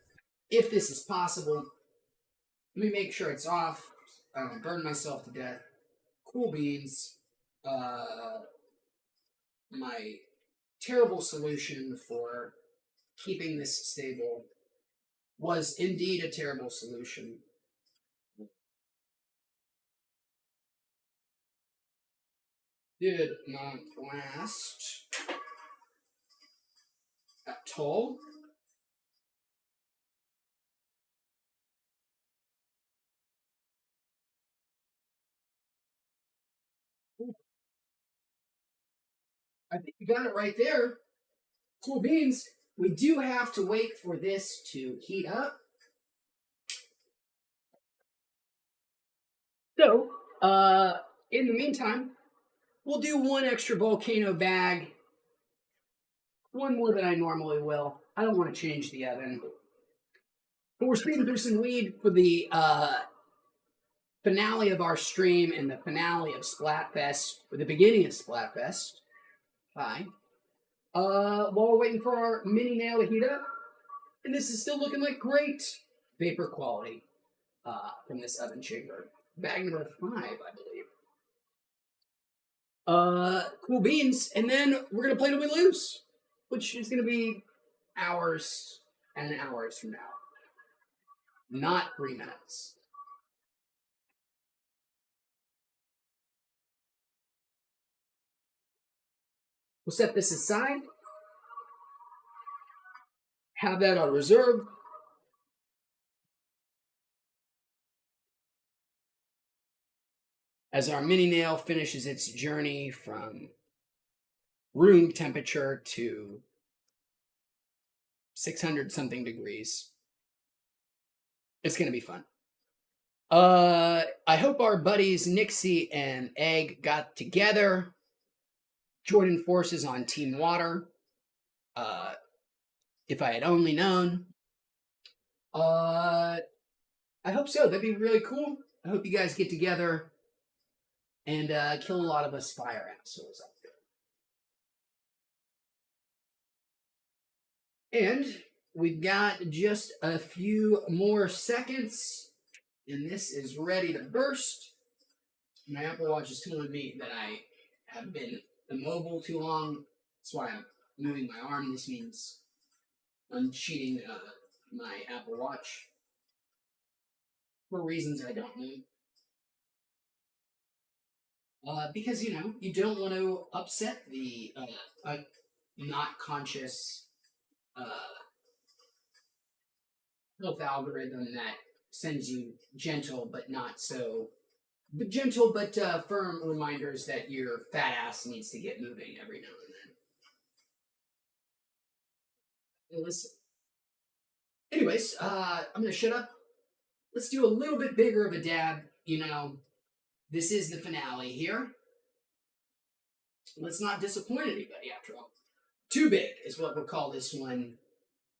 if this is possible. Let me make sure it's off. I don't burn myself to death. Cool beans. My terrible solution for keeping this stable was indeed a terrible solution. Did not last at all. I think you got it right there. Cool beans. We do have to wait for this to heat up. So, in the meantime, we'll do one extra volcano bag. One more than I normally will. I don't want to change the oven. But we're speeding through some weed for the finale of our stream and the finale of Splatfest, or the beginning of Splatfest. Hi. While we're waiting for our mini nail to heat up, and this is still looking like great vapor quality from this oven chamber. Bag number 5, I believe. Cool beans, and then we're gonna play till we lose, which is gonna be hours and hours from now, not 3 minutes. We'll set this aside. Have that on reserve. As our mini nail finishes its journey from room temperature to 600 something degrees. It's going to be fun. I hope our buddies Nixie and Egg got together, joining forces on Team Water. If I had only known. I hope so. That'd be really cool. I hope you guys get together and kill a lot of us fire assholes out there. And we've got just a few more seconds, and this is ready to burst. My Apple Watch is telling me that I have been immobile too long. That's why I'm moving my arm. This means I'm cheating my Apple Watch for reasons I don't know. Because, you know, you don't want to upset the not conscious health algorithm that sends you gentle but firm reminders that your fat ass needs to get moving every now and then. Hey, listen. Anyways, I'm gonna shut up. Let's do a little bit bigger of a dab. You know, this is the finale here. Let's not disappoint anybody after all. Too big is what we'll call this one.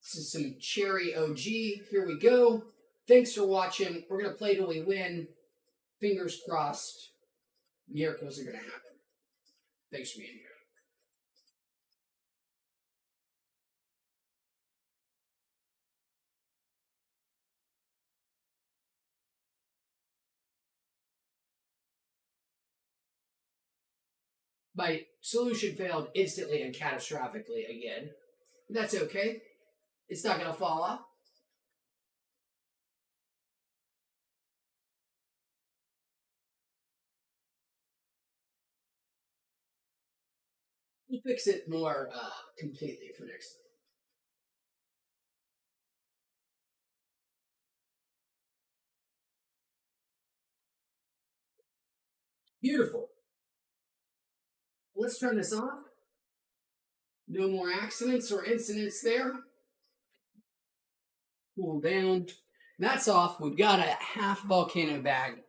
This is some cherry OG. Here we go. Thanks for watching. We're gonna play till we win. Fingers crossed. Miracles are gonna happen. Thanks for being here. My solution failed instantly and catastrophically again. That's okay. It's not gonna fall off. We'll fix it more completely for next time. Beautiful. Let's turn this off. No more accidents or incidents there. Cool down. That's off. We've got a half volcano bag.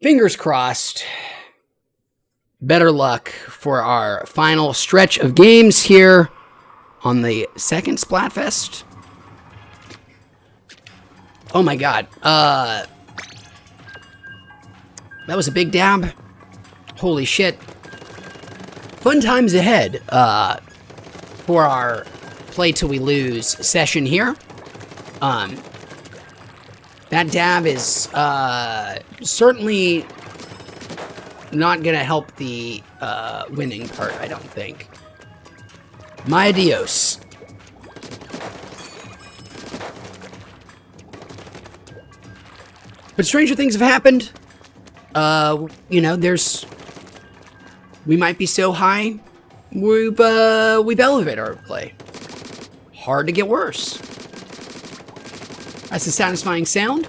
Fingers crossed. Better luck for our final stretch of games here on the second Splatfest. Oh my god. That was a big dab. Holy shit. Fun times ahead for our play till we lose session here. That dab is certainly not gonna help the winning part, I don't think. My adios. But stranger things have happened. You know, we might be so high, we've elevated our play. Hard to get worse. That's a satisfying sound.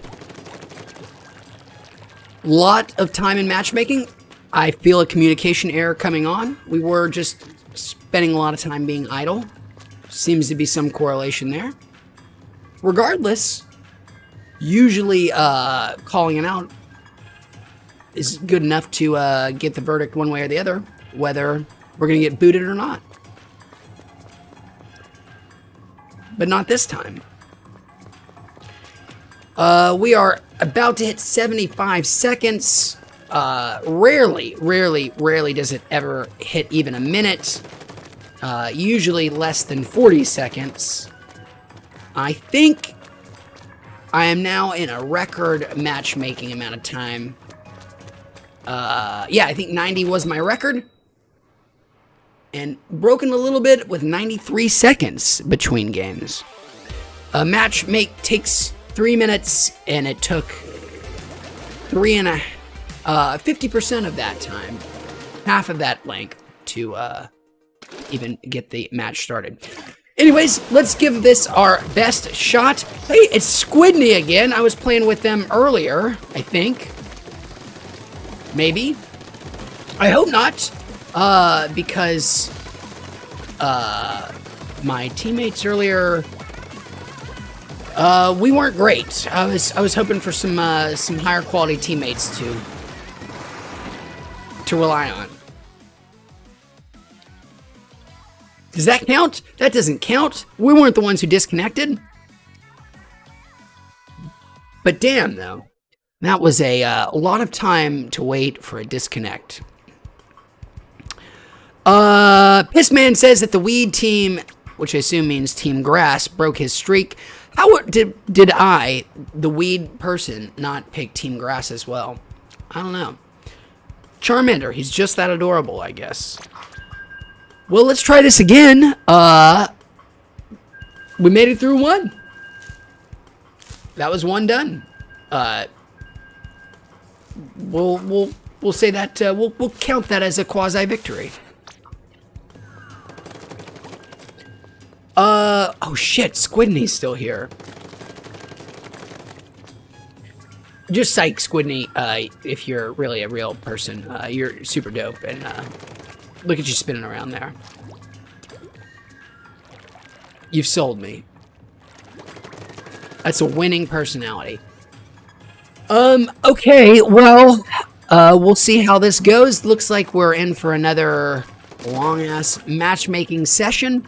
Lot of time in matchmaking. I feel a communication error coming on. We were just spending a lot of time being idle. Seems to be some correlation there. Regardless, usually calling it out is good enough to get the verdict one way or the other, whether we're going to get booted or not. But not this time. We are about to hit 75 seconds. Rarely does it ever hit even a minute. Usually less than 40 seconds. I think I am now in a record matchmaking amount of time. Yeah, I think 90 was my record. And broken a little bit with 93 seconds between games. A match takes 3 minutes, and it took 50% of that time, half of that length, to even get the match started. Anyways, let's give this our best shot. Hey, it's Squidney again. I was playing with them earlier, I think. Maybe. I hope not. Because my teammates earlier, we weren't great. I was hoping for some higher quality teammates to rely on. Does that count? That doesn't count. We weren't the ones who disconnected. But damn, though, that was a lot of time to wait for a disconnect. Pissman says that the weed team, which I assume means Team Grass, broke his streak. How did I, the weed person, not pick Team Grass as well? I don't know. Charmander, he's just that adorable, I guess. Well, let's try this again. We made it through one. That was one done. We'll say that we'll count that as a quasi victory. Oh shit, Squidney's still here. Just psych, Squidney, if you're really a real person. You're super dope, and look at you spinning around there. You've sold me. That's a winning personality. Okay, well, we'll see how this goes. Looks like we're in for another long-ass matchmaking session.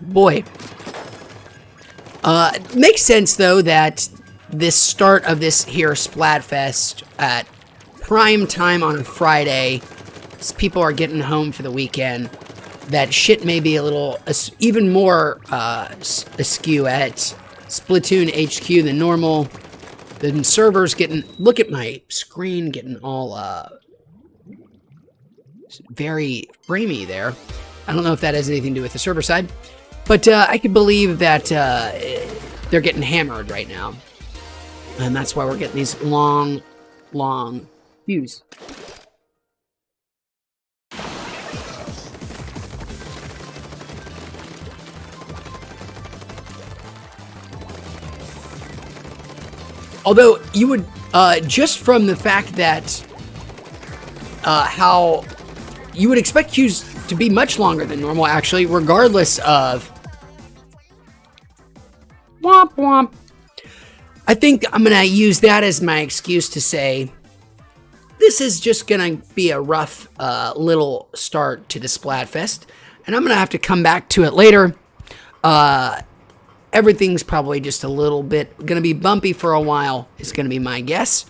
Boy. Makes sense, though, that this start of this here Splatfest at prime time on a Friday, as people are getting home for the weekend, that shit may be a little, even more askew at Splatoon HQ than normal. The servers getting, look at my screen getting all very framey there. I don't know if that has anything to do with the server side, but I could believe that they're getting hammered right now. And that's why we're getting these long views. Although you would, just from the fact that how you would expect queues to be much longer than normal, actually, regardless of womp womp. I think I'm gonna use that as my excuse to say this is just gonna be a rough little start to the Splatfest, and I'm gonna have to come back to it later. Everything's probably just a little bit gonna be bumpy for a while, is gonna be my guess.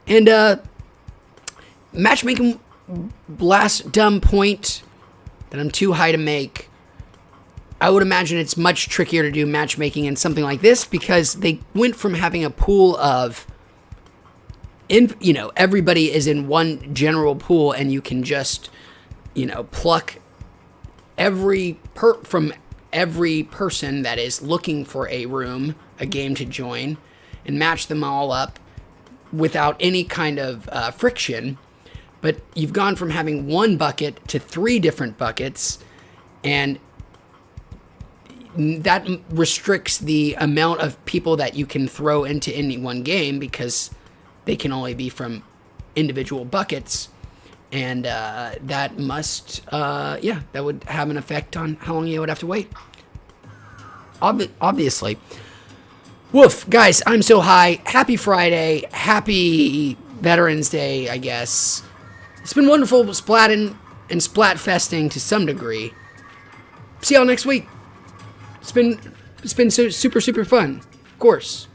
And matchmaking, last dumb point that I'm too high to make. I would imagine it's much trickier to do matchmaking in something like this because they went from having a pool of, you know, everybody is in one general pool and you can just, you know, pluck every from every person that is looking for a room, a game to join, and match them all up without any kind of friction. But you've gone from having one bucket to 3 different buckets, and that restricts the amount of people that you can throw into any one game because they can only be from individual buckets. And that must, that would have an effect on how long you would have to wait. Obviously. Woof, guys, I'm so high. Happy Friday. Happy Veterans Day, I guess. It's been wonderful splatting and splatfesting to some degree. See y'all next week. It's been super, super fun. Of course.